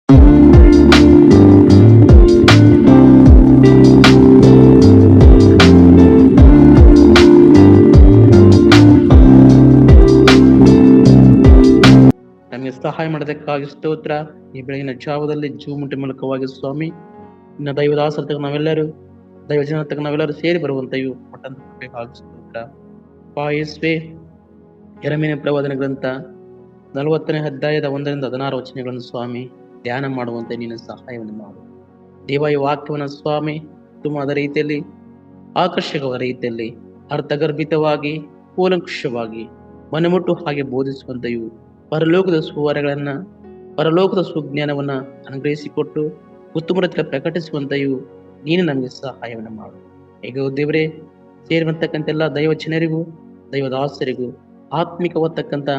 ನಮಗೆ ಸಹಾಯ ಮಾಡೋದಕ್ಕಾಗಿ ಸ್ತೋತ್ರ. ಈ ಬೆಳಗಿನ ಜಾವದಲ್ಲಿ ಜೂಮುಂಟಿ ಮೂಲಕವಾಗಿ ಸ್ವಾಮಿ ಇನ್ನು ದೈವದಾಸರ ನಾವೆಲ್ಲರೂ ದೈವಜನ ನಾವೆಲ್ಲರೂ ಸೇರಿ ಬರುವಂತೆಯೂ ಕೊಟ್ಟಂತ ಕೃಪೆಗಾಗಿ ಸ್ತೋತ್ರ. ಪಾಯಸ್ವೇ ಯೆರೆಮೀಯನ ಪ್ರವಾದನ ಗ್ರಂಥ 40ನೇ ಅಧ್ಯಾಯದ 1-16 ವಚನಗಳನ್ನು ಸ್ವಾಮಿ ಧ್ಯಾನ ಮಾಡುವಂತೆ ನೀನು ಸಹಾಯವನ್ನು ಮಾಡು. ದೇವ ಈ ವಾಕ್ಯವನ್ನು ಸ್ವಾಮಿ ತುಂಬಾದ ರೀತಿಯಲ್ಲಿ ಆಕರ್ಷಕವಾದ ರೀತಿಯಲ್ಲಿ ಅರ್ಥಗರ್ಭಿತವಾಗಿ ಕೂಲಂಕುಷವಾಗಿ ಮನಮುಟ್ಟು ಹಾಗೆ ಬೋಧಿಸುವಂತೆಯೂ ಪರಲೋಕದ ಸುವಾರಗಳನ್ನ ಪರಲೋಕದ ಸುಜ್ಞಾನವನ್ನ ಅನುಗ್ರಹಿಸಿಕೊಟ್ಟು ಉತ್ತಮರತ್ರ ಪ್ರಕಟಿಸುವಂತೆಯೂ ನೀನು ನಮಗೆ ಸಹಾಯವನ್ನು ಮಾಡು. ಈಗ ದೇವರೇ ಸೇರಿರ್ತಕ್ಕಂಥ ಎಲ್ಲ ದೈವಜನರಿಗೂ ದೈವದಾಸರಿಗೂ ಆತ್ಮಿಕವಾಗ್ತಕ್ಕಂಥ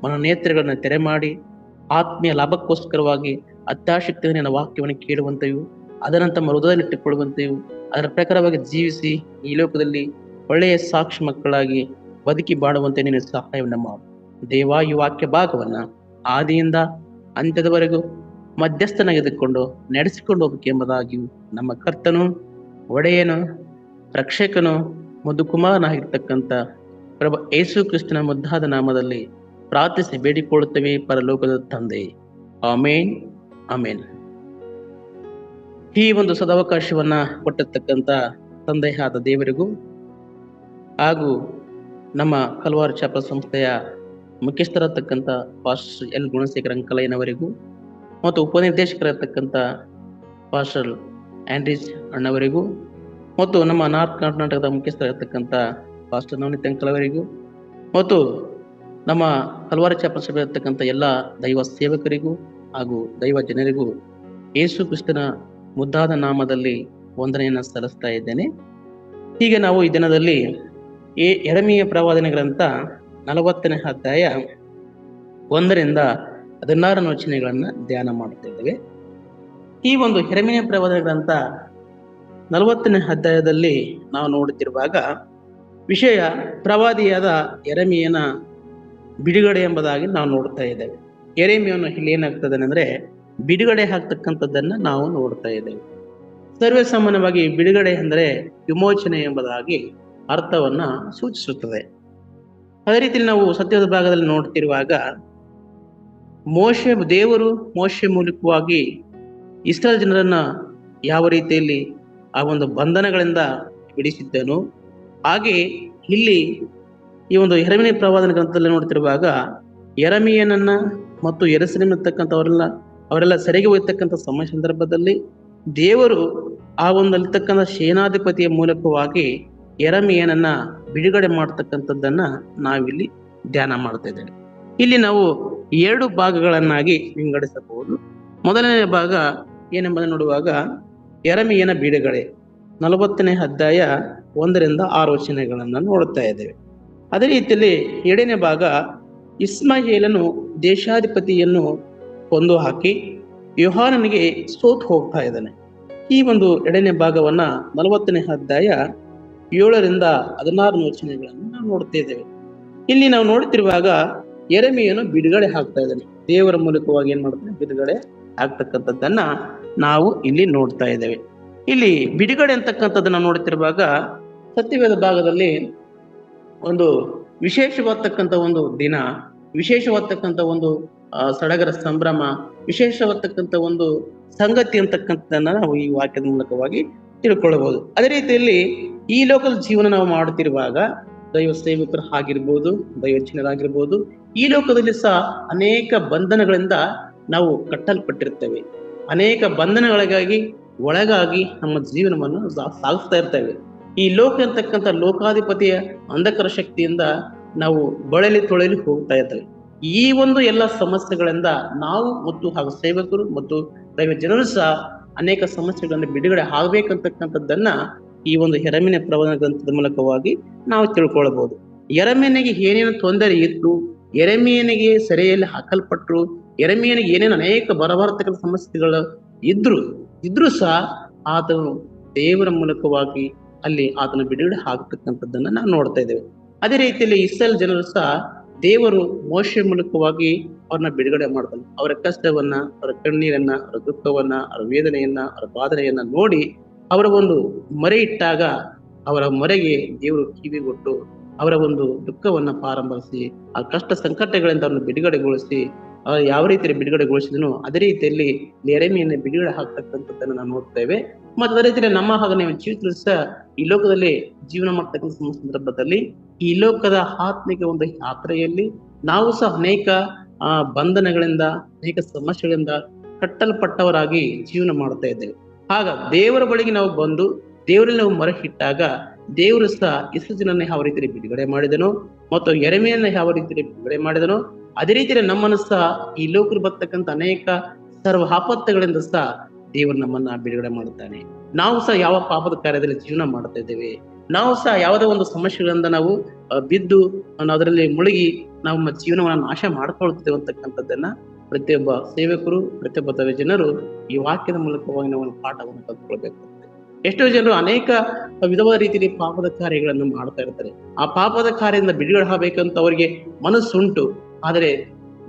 ಮನೋನೇತ್ರಗಳನ್ನ ತೆರೆ ಮಾಡಿ ಆತ್ಮೀಯ ಲಾಭಕ್ಕೋಸ್ಕರವಾಗಿ ಅತ್ಯಾಶಕ್ತಿಯ ನನ್ನ ವಾಕ್ಯವನ್ನು ಕೇಳುವಂತೆಯೂ ಅದನ್ನು ತಮ್ಮ ಹೃದಯದಲ್ಲಿಟ್ಟುಕೊಳ್ಳುವಂತೆಯೂ ಅದರ ಪ್ರಕಾರವಾಗಿ ಜೀವಿಸಿ ಈ ಲೋಕದಲ್ಲಿ ಒಳ್ಳೆಯ ಸಾಕ್ಷಿ ಮಕ್ಕಳಾಗಿ ಬದುಕಿ ಬಾಳುವಂತೆ ನೀನು ಸಹಾಯವನ್ನು ಮಾಡು. ದೇವ ಈ ವಾಕ್ಯ ಭಾಗವನ್ನ ಆದಿಯಿಂದ ಅಂತ್ಯದವರೆಗೂ ಮಧ್ಯಸ್ಥನಾಗಿದ್ದುಕೊಂಡು ನಡೆಸಿಕೊಂಡು ಹೋಗಬೇಕೆಂಬುದಾಗಿಯೂ ನಮ್ಮ ಕರ್ತನು ಒಡೆಯನು ರಕ್ಷಕನು ಮಧುಕುಮಾರನಾಗಿರ್ತಕ್ಕಂಥ ಪ್ರಭು ಯೇಸು ಕ್ರಿಸ್ತನ ಮುದ್ದಾದ ನಾಮದಲ್ಲಿ ಪ್ರಾರ್ಥಿಸಿ ಬೇಡಿಕೊಳ್ಳುತ್ತೇವೆ ಪರಲೋಕದ ತಂದೆ. ಆಮೇನ್ ಆಮೇನ್. ಈ ಒಂದು ಸದಾವಕಾಶವನ್ನ ಕೊಟ್ಟಿರ್ತಕ್ಕಂಥ ತಂದೆಯಾದ ದೇವರಿಗೂ ಹಾಗೂ ನಮ್ಮ ಕಲ್ವಾರು ಚಾಪಲ್ ಸಂಸ್ಥೆಯ ಮುಖ್ಯಸ್ಥರಾಗಿರ್ತಕ್ಕಂಥ ಪಾಸ್ಟರ್ ಎಲ್ ಗುಣಶೇಖರ್ ಅಂಕಲಯ್ಯನವರಿಗೂ ಮತ್ತು ಉಪನಿರ್ದೇಶಕರಾಗಿರ್ತಕ್ಕಂಥ ಪಾಸ್ಟರ್ ಆಂಡ್ರೀಸ್ ಅಣ್ಣವರಿಗೂ ಮತ್ತು ನಮ್ಮ ನಾರ್ತ್ ಕರ್ನಾಟಕದ ಮುಖ್ಯಸ್ಥರಾಗಿರ್ತಕ್ಕಂಥ ಪಾಸ್ಟರ್ ನವನೀತ್ ಅಂಕಲ್ ಅವರಿಗೂ ಮತ್ತು ನಮ್ಮ ಹಲವಾರು ಚಾಪಲ್ ಸಭೆ ಇರತಕ್ಕಂಥ ಎಲ್ಲ ದೈವ ಸೇವಕರಿಗೂ ಹಾಗೂ ದೈವ ಜನರಿಗೂ ಯೇಸು ಕ್ರಿಸ್ತನ ಮುದ್ದಾದ ನಾಮದಲ್ಲಿ ವಂದನೆಯನ್ನು ಸಲ್ಲಿಸ್ತಾ ಇದ್ದೇನೆ. ಹೀಗೆ ನಾವು ಈ ದಿನದಲ್ಲಿ ಯೆರೆಮೀಯ ಪ್ರವಾದನೆ ಗ್ರಂಥ 40ನೇ ಅಧ್ಯಾಯ 1-16 ವಚನಗಳನ್ನು ಧ್ಯಾನ ಮಾಡುತ್ತಿದ್ದೇವೆ. ಈ ಒಂದು ಯೆರೆಮೀಯ ಪ್ರವಾದನೆ ಗ್ರಂಥ 40ನೇ ಅಧ್ಯಾಯದಲ್ಲಿ ನಾವು ನೋಡುತ್ತಿರುವಾಗ ವಿಷಯ ಪ್ರವಾದಿಯಾದ ಯೆರೆಮೀಯನ ಬಿಡುಗಡೆ ಎಂಬುದಾಗಿ ನಾವು ನೋಡ್ತಾ ಇದ್ದೇವೆ. ಯೆರೆಮೀಯನು ಇಲ್ಲಿ ಏನಾಗ್ತದೆ ಅಂದ್ರೆ ಬಿಡುಗಡೆ ಆಗ್ತಕ್ಕಂಥದ್ದನ್ನ ನಾವು ನೋಡ್ತಾ ಇದ್ದೇವೆ. ಸರ್ವೇ ಸಾಮಾನ್ಯವಾಗಿ ಬಿಡುಗಡೆ ಅಂದರೆ ವಿಮೋಚನೆ ಎಂಬುದಾಗಿ ಅರ್ಥವನ್ನ ಸೂಚಿಸುತ್ತದೆ. ಅದೇ ರೀತಿಯಲ್ಲಿ ನಾವು ಸತ್ಯದ ಭಾಗದಲ್ಲಿ ನೋಡ್ತಿರುವಾಗ ದೇವರು ಮೋಶೆ ಮೂಲಕವಾಗಿ ಇಸ್ರಾಯೇಲ್ ಜನರನ್ನ ಯಾವ ರೀತಿಯಲ್ಲಿ ಆ ಒಂದು ಬಂಧನಗಳಿಂದ ಬಿಡಿಸಿದ್ದನು, ಹಾಗೆ ಇಲ್ಲಿ ಈ ಒಂದು ಯೆರೆಮೀಯ ಪ್ರವಾದನ ಗ್ರಂಥದಲ್ಲಿ ನೋಡ್ತಿರುವಾಗ ಯೆರೆಮೀಯನನ್ನ ಮತ್ತು ಯೆರೂಸಲೇಮ್ ಅವರೆಲ್ಲ ಸೆರೆಗೆ ಹೋಗ್ತಕ್ಕಂಥ ಸಂದರ್ಭದಲ್ಲಿ ದೇವರು ಆ ಒಂದು ಅಲ್ಲಿರ್ತಕ್ಕಂಥ ಸೇನಾಧಿಪತಿಯ ಮೂಲಕವಾಗಿ ಯೆರೆಮೀಯನನ್ನ ಬಿಡುಗಡೆ ಮಾಡ್ತಕ್ಕಂಥದ್ದನ್ನ ನಾವಿಲ್ಲಿ ಧ್ಯಾನ ಮಾಡ್ತಾ ಇದ್ದೇವೆ. ಇಲ್ಲಿ ನಾವು 2 ಭಾಗಗಳನ್ನಾಗಿ ವಿಂಗಡಿಸಬಹುದು. ಮೊದಲನೇ ಭಾಗ ಏನೆಂಬುದನ್ನು ನೋಡುವಾಗ ಯೆರೆಮೀಯನ ಬಿಡುಗಡೆ 40ನೇ ಅಧ್ಯಾಯ 1-6 ವಚನಗಳನ್ನು ನೋಡುತ್ತಾ ಇದ್ದೇವೆ. ಅದೇ ರೀತಿಯಲ್ಲಿ 2ನೇ ಭಾಗ ಇಸ್ಮಾಯೇಲನು ದೇಶಾಧಿಪತಿಯನ್ನು ಕೊಂದು ಹಾಕಿ ಯೋಹಾನನಿಗೆ ಸೋತು ಹೋಗ್ತಾ ಇದ್ದಾನೆ. ಈ ಒಂದು 2ನೇ ಭಾಗವನ್ನ 40ನೇ ಅಧ್ಯಾಯ 7-16 ವಚನಗಳನ್ನು ನಾವು ನೋಡ್ತಾ ಇದ್ದೇವೆ. ಇಲ್ಲಿ ನಾವು ನೋಡ್ತಿರುವಾಗ ಯೆರೆಮೀಯನು ಬಿಡುಗಡೆ ಆಗ್ತಾ ಇದ್ದಾನೆ. ದೇವರ ಮೂಲಕವಾಗಿ ಏನ್ ಮಾಡ್ತಾನೆ, ಬಿಡುಗಡೆ ಆಗ್ತಕ್ಕಂಥದ್ದನ್ನ ನಾವು ಇಲ್ಲಿ ನೋಡ್ತಾ ಇದ್ದೇವೆ. ಇಲ್ಲಿ ಬಿಡುಗಡೆ ಅಂತಕ್ಕಂಥದ್ದನ್ನ ನೋಡ್ತಿರುವಾಗ ಸತ್ಯವೇದ ಭಾಗದಲ್ಲಿ ಒಂದು ವಿಶೇಷವಾಗ್ತಕ್ಕಂಥ ಒಂದು ದಿನ, ವಿಶೇಷವಾಗ್ತಕ್ಕಂಥ ಒಂದು ಸಡಗರ ಸಂಭ್ರಮ, ವಿಶೇಷವಾಗ್ತಕ್ಕಂಥ ಒಂದು ಸಂಗತಿ ಅಂತಕ್ಕಂಥದ್ದನ್ನ ನಾವು ಈ ವಾಕ್ಯದ ಮೂಲಕವಾಗಿ ತಿಳ್ಕೊಳ್ಳಬಹುದು. ಅದೇ ರೀತಿಯಲ್ಲಿ ಈ ಲೋಕದ ಜೀವನ ನಾವು ಮಾಡುತ್ತಿರುವಾಗ ದೈವ ಸೇವಕರು ಆಗಿರ್ಬೋದು, ದೈವಜನರಾಗಿರ್ಬೋದು, ಈ ಲೋಕದಲ್ಲಿ ಸಹ ಅನೇಕ ಬಂಧನಗಳಿಂದ ನಾವು ಕಟ್ಟಲ್ಪಟ್ಟಿರ್ತೇವೆ. ಅನೇಕ ಬಂಧನಗಳಿಗಾಗಿ ಒಳಗಾಗಿ ನಮ್ಮ ಜೀವನವನ್ನು ಸಾಗಿಸ್ತಾ ಇರ್ತೇವೆ. ಈ ಲೋಕ ಅಂತಕ್ಕಂಥ ಲೋಕಾಧಿಪತಿಯ ಅಂಧಕಾರ ಶಕ್ತಿಯಿಂದ ನಾವು ತೊಳೆಯಲು ಹೋಗ್ತಾ ಇರ್ತೇವೆ. ಈ ಒಂದು ಎಲ್ಲ ಸಮಸ್ಯೆಗಳಿಂದ ನಾವು ಮತ್ತು ಹಾಗೂ ಸೇವಕರು ಮತ್ತು ದೈವ ಜನರು ಸಹ ಅನೇಕ ಸಮಸ್ಯೆಗಳಿಂದ ಬಿಡುಗಡೆ ಆಗ್ಬೇಕಂತಕ್ಕಂಥದ್ದನ್ನ ಈ ಒಂದು ಯೆರೆಮೀಯ ಪ್ರವಾದನ ಗ್ರಂಥದ ಮೂಲಕವಾಗಿ ನಾವು ತಿಳ್ಕೊಳ್ಬಹುದು. ಯೆರೆಮೀಯನಿಗೆ ಏನೇನು ತೊಂದರೆ ಇತ್ತು, ಯೆರೆಮೀಯನಿಗೆ ಸೆರೆಯಲ್ಲಿ ಹಾಕಲ್ಪಟ್ರು, ಯೆರೆಮೀಯನಿಗೆ ಏನೇನು ಅನೇಕ ಬರಬರ್ತಕ್ಕಂಥ ಸಮಸ್ಯೆಗಳು ಇದ್ರೂ ಸಹ ಆತನು ದೇವರ ಮೂಲಕವಾಗಿ ಅಲ್ಲಿ ಆತನ ಬಿಡುಗಡೆ ಆಗ್ತಕ್ಕಂಥದ್ದನ್ನ ನಾವು ನೋಡ್ತಾ ಇದ್ದೇವೆ. ಅದೇ ರೀತಿಯಲ್ಲಿ ಇಸ್ರಾಯೇಲ್ ಜನರು ಸಹ ದೇವರು ಮೋಶೆ ಮೂಲಕವಾಗಿ ಅವ್ರನ್ನ ಬಿಡುಗಡೆ ಮಾಡ್ತಾನೆ. ಅವರ ಕಷ್ಟವನ್ನ, ಅವರ ಕಣ್ಣೀರನ್ನ, ಅವರ ದುಃಖವನ್ನ, ಅವರ ವೇದನೆಯನ್ನ, ಅವರ ಬಾಧನೆಯನ್ನ ನೋಡಿ ಅವರ ಒಂದು ಮೊರೆ ಇಟ್ಟಾಗ ಅವರ ಮೊರೆಗೆ ದೇವರು ಕಿವಿಗೊಟ್ಟು ಅವರ ಒಂದು ದುಃಖವನ್ನ ಪ್ರಾರಂಭಿಸಿ ಆ ಕಷ್ಟ ಸಂಕಟಗಳಿಂದ ಅವ್ರನ್ನ ಬಿಡುಗಡೆಗೊಳಿಸಿ ಯಾವ ರೀತಿ ಬಿಡುಗಡೆಗೊಳಿಸಿದನೋ ಅದೇ ರೀತಿಯಲ್ಲಿ ಯೆರೆಮೀಯನ ಬಿಡುಗಡೆ ಆಗ್ತಕ್ಕಂಥದ್ದನ್ನು ನಾವು ನೋಡ್ತೇವೆ. ಮತ್ತು ಅದೇ ರೀತಿ ನಮ್ಮ ಹಾಗೆ ಜೀವಿತದಲ್ಲಿ ಸಹ ಈ ಲೋಕದಲ್ಲಿ ಜೀವನ ಮಾಡ್ತಕ್ಕಂಥ ಸಂದರ್ಭದಲ್ಲಿ ಈ ಲೋಕದ ಆತ್ಮಿಕ ಒಂದು ಯಾತ್ರೆಯಲ್ಲಿ ನಾವು ಸಹ ಅನೇಕ ಬಂಧನಗಳಿಂದ, ಅನೇಕ ಸಮಸ್ಯೆಗಳಿಂದ ಕಟ್ಟಲ್ಪಟ್ಟವರಾಗಿ ಜೀವನ ಮಾಡ್ತಾ ಇದ್ದೇವೆ. ಆಗ ದೇವರ ಬಳಿಗೆ ನಾವು ಬಂದು ದೇವರಲ್ಲಿ ನಾವು ಮೊರೆ ಇಟ್ಟಾಗ ದೇವರು ಸಹ ಇಸ್ರಾಯೇಲರನ್ನು ಯಾವ ರೀತಿಯಲ್ಲಿ ಬಿಡುಗಡೆ ಮಾಡಿದನೋ ಮತ್ತು ಯೆರೆಮೀಯನನ್ನು ಯಾವ ರೀತಿಯಲ್ಲಿ ಬಿಡುಗಡೆ ಮಾಡಿದನೋ ಅದೇ ರೀತಿಯಲ್ಲಿ ನಮ್ಮನ್ನು ಸಹ ಈ ಲೋಕದಲ್ಲಿ ಬರ್ತಕ್ಕಂಥ ಅನೇಕ ಸರ್ವ ಆಪತ್ತುಗಳಿಂದ ಸಹ ದೇವರು ನಮ್ಮನ್ನ ಬಿಡುಗಡೆ ಮಾಡುತ್ತಾನೆ. ನಾವು ಸಹ ಯಾವ ಪಾಪದ ಕಾರ್ಯದಲ್ಲಿ ಜೀವನ ಮಾಡ್ತಾ ಇದ್ದೇವೆ, ನಾವು ಸಹ ಯಾವುದೋ ಒಂದು ಸಮಸ್ಯೆಗಳಿಂದ ನಾವು ಬಿದ್ದು ಅದರಲ್ಲಿ ಮುಳುಗಿ ನಮ್ಮ ಜೀವನವನ್ನು ನಾಶ ಮಾಡ್ಕೊಳ್ತೇವೆ ಅಂತಕ್ಕಂಥದ್ದನ್ನ ಪ್ರತಿಯೊಬ್ಬ ಸೇವಕರು, ಪ್ರತಿಯೊಬ್ಬ ಜನರು ಈ ವಾಕ್ಯದ ಮೂಲಕವಾಗಿ ನಾವು ಪಾಠವನ್ನು ಕಲ್ತ್ಕೊಳ್ಬೇಕಾಗ್ತದೆ. ಎಷ್ಟೋ ಜನರು ಅನೇಕ ವಿಧವಾದ ರೀತಿಯಲ್ಲಿ ಪಾಪದ ಕಾರ್ಯಗಳನ್ನು ಮಾಡ್ತಾ ಇರ್ತಾರೆ. ಆ ಪಾಪದ ಕಾರ್ಯದಿಂದ ಬಿಡುಗಡೆ ಆಗಬೇಕಂತ ಅವರಿಗೆ ಮನಸ್ಸುಂಟು, ಆದರೆ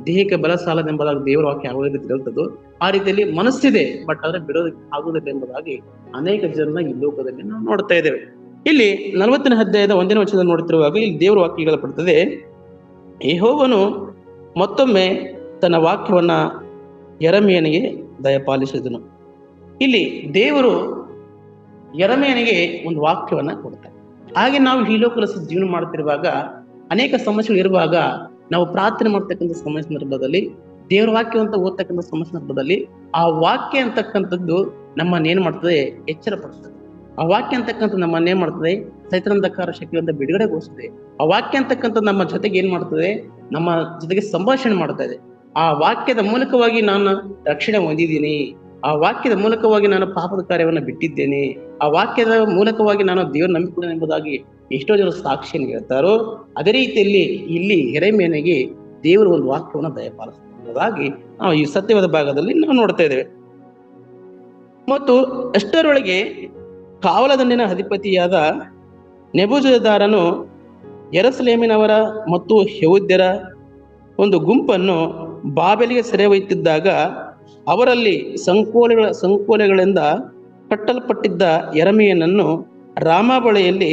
ದೇಹಕ್ಕೆ ಬಲ ಸಾಲದೆಂಬುದಾಗಿ ದೇವರ ವಾಕ್ಯ ಯಾವ ರೀತಿ ಹೇಳ್ತದೋ ಆ ರೀತಿಯಲ್ಲಿ ಮನಸ್ಸಿದೆ, ಬಟ್ ಆದ್ರೆ ಬಿಡೋದಕ್ಕೆ ಆಗುವುದಿಲ್ಲ ಎಂಬುದಾಗಿ ಅನೇಕ ಜನರನ್ನ ಈ ಲೋಕದಲ್ಲಿ ನಾವು ನೋಡ್ತಾ ಇದ್ದೇವೆ. ಇಲ್ಲಿ 40ನೇ ಅಧ್ಯಾಯದ 1ನೇ ವಚನದಲ್ಲಿ ನೋಡ್ತಿರುವಾಗ ಇಲ್ಲಿ ದೇವರ ವಾಕ್ಯ ಹೇಳಲ್ಪಡ್ತದೆ, ಯೆಹೋವನು ಮತ್ತೊಮ್ಮೆ ತನ್ನ ವಾಕ್ಯವನ್ನ ಯೆರೆಮೀಯನಿಗೆ ದಯಪಾಲಿಸಿದನು. ಇಲ್ಲಿ ದೇವರು ಯೆರೆಮೀಯನಿಗೆ ಒಂದು ವಾಕ್ಯವನ್ನ ಕೊಡ್ತಾರೆ. ಹಾಗೆ ನಾವು ಈ ಲೋಕದಲ್ಲಿ ಜೀವನ ಮಾಡ್ತಿರುವಾಗ ಅನೇಕ ಸಮಸ್ಯೆಗಳು ಇರುವಾಗ ನಾವು ಪ್ರಾರ್ಥನೆ ಮಾಡ್ತಕ್ಕಂಥ ಸಮಯ ಸಂದರ್ಭದಲ್ಲಿ ದೇವರ ವಾಕ್ಯವಂತ ಓದ್ತಕ್ಕಂಥ ಸಮಯ ಸಂದರ್ಭದಲ್ಲಿ ಆ ವಾಕ್ಯ ಅಂತಕ್ಕಂಥದ್ದು ನಮ್ಮನ್ನೇನ್ ಮಾಡ್ತದೆ, ಎಚ್ಚರ ಪಡಿಸ್ತದೆ. ಆ ವಾಕ್ಯ ಅಂತಕ್ಕಂಥ ನಮ್ಮನ್ನೇನ್ ಮಾಡ್ತದೆ, ಸೈತಾನಂಧಕಾರ ಶಕ್ತಿಯಿಂದ ಬಿಡುಗಡೆಗೊಳಿಸ್ತದೆ. ಆ ವಾಕ್ಯ ಅಂತಕ್ಕಂಥದ್ದು ನಮ್ಮ ಜೊತೆಗೆ ಏನ್ ಮಾಡ್ತದೆ, ನಮ್ಮ ಜೊತೆಗೆ ಸಂಭಾಷಣೆ ಮಾಡ್ತಾ ಇದೆ. ಆ ವಾಕ್ಯದ ಮೂಲಕವಾಗಿ ನಾನು ರಕ್ಷಣೆ ಹೊಂದಿದ್ದೀನಿ, ಆ ವಾಕ್ಯದ ಮೂಲಕವಾಗಿ ನಾನು ಪಾಪದ ಕಾರ್ಯವನ್ನು ಬಿಟ್ಟಿದ್ದೇನೆ, ಆ ವಾಕ್ಯದ ಮೂಲಕವಾಗಿ ನಾನು ದೇವರು ನಂಬಿಕೊಂಡೆ ಎಂಬುದಾಗಿ ಎಷ್ಟೋ ಜನ ಸಾಕ್ಷಿಯನ್ನು ಹೇಳ್ತಾರೋ ಅದೇ ರೀತಿಯಲ್ಲಿ ಇಲ್ಲಿ ಯೆರೆಮೀಯನಿಗೆ ದೇವರು ಒಂದು ವಾಕ್ಯವನ್ನು ದಯಪಾಲಿಸುವುದಾಗಿ ನಾವು ಈ ಸತ್ಯವಾದ ಭಾಗದಲ್ಲಿ ನಾವು ನೋಡ್ತಾ ಇದ್ದೇವೆ. ಮತ್ತು ಅಷ್ಟರೊಳಗೆ ಕಾವಲದಂಡಿನ ಅಧಿಪತಿಯಾದ ನೆಬೂಜರದಾರನು ಯೆರೂಸಲೇಮಿನವರ ಮತ್ತು ಯೆಹೂದ್ಯರ ಒಂದು ಗುಂಪನ್ನು ಬಾಬೆಲಿಗೆ ಸೆರೆ ಒಯ್ಯುತ್ತಿದ್ದಾಗ ಅವರಲ್ಲಿ ಸಂಕೋಲೆಗಳಿಂದ ಕಟ್ಟಲ್ಪಟ್ಟಿದ್ದ ಯೆರೆಮೀಯನನ್ನು ರಾಮ ಬಳಿಯಲ್ಲಿ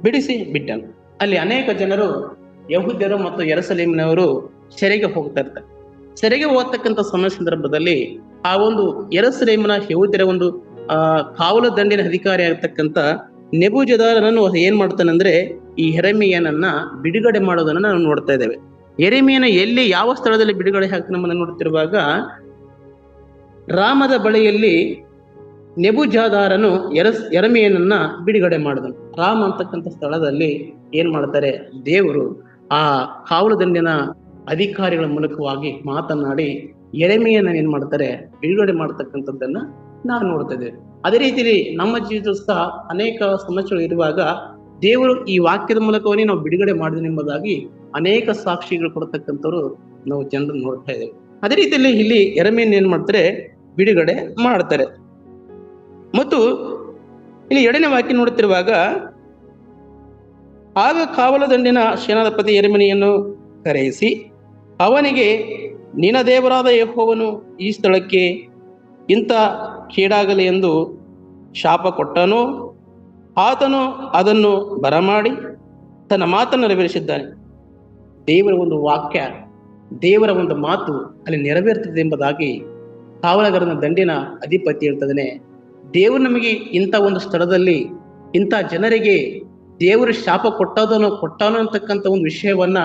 ಬಿಡಿಸಿ ಬಿಟ್ಟನು. ಅಲ್ಲಿ ಅನೇಕ ಜನರು ಯೆಹೂದ್ಯರು ಮತ್ತು ಯೆರೂಸಲೇಮಿನವರು ಸೆರೆಗೆ ಹೋಗ್ತಾ ಇರ್ತಾರೆ. ಸೆರೆಗೆ ಹೋಗ್ತಕ್ಕಂಥ ಸಮಯ ಸಂದರ್ಭದಲ್ಲಿ ಆ ಒಂದು ಯೆರೂಸಲೇಮಿನ ಯೆಹೂದ್ಯರ ಒಂದು ಕಾವಲು ದಂಡಿನ ಅಧಿಕಾರಿ ಆಗಿರ್ತಕ್ಕಂಥ ನೆಬೂಜರದಾರನನ್ನು ಏನ್ ಮಾಡ್ತಾನೆ ಅಂದ್ರೆ ಈ ಯೆರೆಮೀಯನನ್ನ ಬಿಡುಗಡೆ ಮಾಡೋದನ್ನ ನಾವು ನೋಡ್ತಾ ಇದ್ದೇವೆ. ಯೆರೆಮೀಯನ ಎಲ್ಲಿ ಯಾವ ಸ್ಥಳದಲ್ಲಿ ಬಿಡುಗಡೆ ಆಗ್ತಾನೆ ನಮ್ಮನ್ನು ನೋಡ್ತಿರುವಾಗ ರಾಮದ ಬಳಿಯಲ್ಲಿ ನೆಬೂಜರದಾರನು ಯೆರೆಮೀಯನನ್ನ ಬಿಡುಗಡೆ ಮಾಡಿದನು. ರಾಮ ಅಂತಕ್ಕಂಥ ಸ್ಥಳದಲ್ಲಿ ಏನ್ ಮಾಡ್ತಾರೆ, ದೇವರು ಆ ಕಾವಲು ದಂಡಿನ ಅಧಿಕಾರಿಗಳ ಮೂಲಕವಾಗಿ ಮಾತನಾಡಿ ಯೆರೆಮೀಯನ ಏನ್ ಮಾಡ್ತಾರೆ, ಬಿಡುಗಡೆ ಮಾಡ್ತಕ್ಕಂಥದ್ದನ್ನ ನಾವು ನೋಡ್ತಾ ಇದ್ದೇವೆ. ಅದೇ ರೀತಿಯಲ್ಲಿ ನಮ್ಮ ಜೀವಿತ ಸಹ ಅನೇಕ ಸಮಸ್ಯೆಗಳು ಇರುವಾಗ ದೇವರು ಈ ವಾಕ್ಯದ ಮೂಲಕವೇ ನಾವು ಬಿಡುಗಡೆ ಮಾಡಿದ ಎಂಬುದಾಗಿ ಅನೇಕ ಸಾಕ್ಷಿಗಳು ಕೊಡ್ತಕ್ಕಂಥವ್ರು ನಾವು ಜನರನ್ನು ನೋಡ್ತಾ ಇದ್ದೇವೆ. ಅದೇ ರೀತಿಯಲ್ಲಿ ಇಲ್ಲಿ ಯೆರೆಮೀಯನ ಏನ್ ಮಾಡ್ತಾರೆ, ಬಿಡುಗಡೆ ಮಾಡ್ತಾರೆ. ಮತ್ತು ಇಲ್ಲಿ 2ನೇ ವಾಕ್ಯ ನೋಡುತ್ತಿರುವಾಗ ಆಗ ಕಾವಲು ದಂಡಿನ ಸೇನಾಧಿಪತಿ ಯೆರೆಮೀಯನನ್ನು ಕರೆಯಿಸಿ ಅವನಿಗೆ, ನಿನ್ನ ದೇವರಾದ ಯೆಹೋವನು ಈ ಸ್ಥಳಕ್ಕೆ ಇಂಥ ಕೇಡಾಗಲಿ ಎಂದು ಶಾಪ ಕೊಟ್ಟನೋ, ಆತನು ಅದನ್ನು ಬರಮಾಡಿ ತನ್ನ ಮಾತನ್ನು ನೆರವೇರಿಸಿದ್ದಾನೆ. ದೇವರ ಒಂದು ವಾಕ್ಯ, ದೇವರ ಒಂದು ಮಾತು ಅಲ್ಲಿ ನೆರವೇರ್ತದೆ ಎಂಬುದಾಗಿ ಕಾವಲುಗಾರನ ದಂಡಿನ ಅಧಿಪತಿ ಹೇಳ್ತದನೆ. ದೇವರು ನಮಗೆ ಇಂಥ ಒಂದು ಸ್ಥಳದಲ್ಲಿ ಇಂಥ ಜನರಿಗೆ ದೇವರು ಶಾಪ ಕೊಟ್ಟಾನು ಅಂತಕ್ಕಂಥ ಒಂದು ವಿಷಯವನ್ನ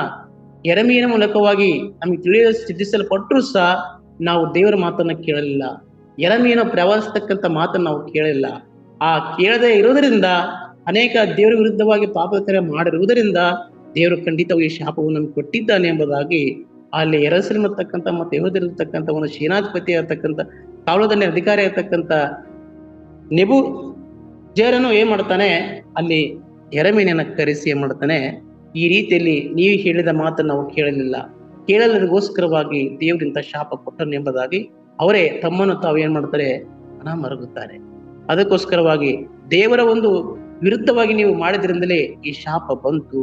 ಯೆರೆಮೀಯನ ಮೂಲಕವಾಗಿ ನಮಗೆ ಸಿದ್ಧಿಸಲ್ಪಟ್ಟರೂ ಸಹ ನಾವು ದೇವರ ಮಾತನ್ನ ಕೇಳಲಿಲ್ಲ. ಯೆರೆಮೀಯನ ಪ್ರವಾದಿಸತಕ್ಕಂಥ ಮಾತನ್ನು ನಾವು ಕೇಳಿಲ್ಲ. ಆ ಕೇಳದೆ ಇರುವುದರಿಂದ ಅನೇಕ ದೇವರ ವಿರುದ್ಧವಾಗಿ ಪಾಪದ ಕಾರ್ಯ ಮಾಡಿರುವುದರಿಂದ ದೇವರು ಖಂಡಿತವಾಗಿ ಶಾಪವನ್ನು ನಮ್ಗೆ ಕೊಟ್ಟಿದ್ದಾನೆ ಎಂಬುದಾಗಿ ಅಲ್ಲಿ ಯೆರೂಸಲೇಮ್ ಇರ್ತಕ್ಕಂಥ ಮತ್ತು ಯೆಹೂದ್ಯರಿರ್ತಕ್ಕಂಥ ಒಂದು ಸೇನಾಧಿಪತಿ ಇರತಕ್ಕಂಥ ಕಾವಲುದಂಡಿನ ಅಧಿಕಾರಿ ಇರತಕ್ಕಂಥ ನೆಬೂಜರನು ಏನ್ ಮಾಡ್ತಾನೆ, ಅಲ್ಲಿ ಯೆರೆಮೀಯನನ್ನ ಕರೆಸಿ ಏನ್ ಮಾಡ್ತಾನೆ, ಈ ರೀತಿಯಲ್ಲಿ ನೀವು ಹೇಳಿದ ಮಾತನ್ನು ನಾವು ಕೇಳಲಿಗೋಸ್ಕರವಾಗಿ ದೇವರಿಂದ ಶಾಪ ಕೊಟ್ಟನು ಎಂಬುದಾಗಿ ಅವರೇ ತಮ್ಮನ್ನು ತಾವು ಏನ್ ಮಾಡ್ತಾರೆ, ಮರುಗುತ್ತಾರೆ. ಅದಕ್ಕೋಸ್ಕರವಾಗಿ ದೇವರ ಒಂದು ವಿರುದ್ಧವಾಗಿ ನೀವು ಮಾಡಿದ್ರಿಂದಲೇ ಈ ಶಾಪ ಬಂತು,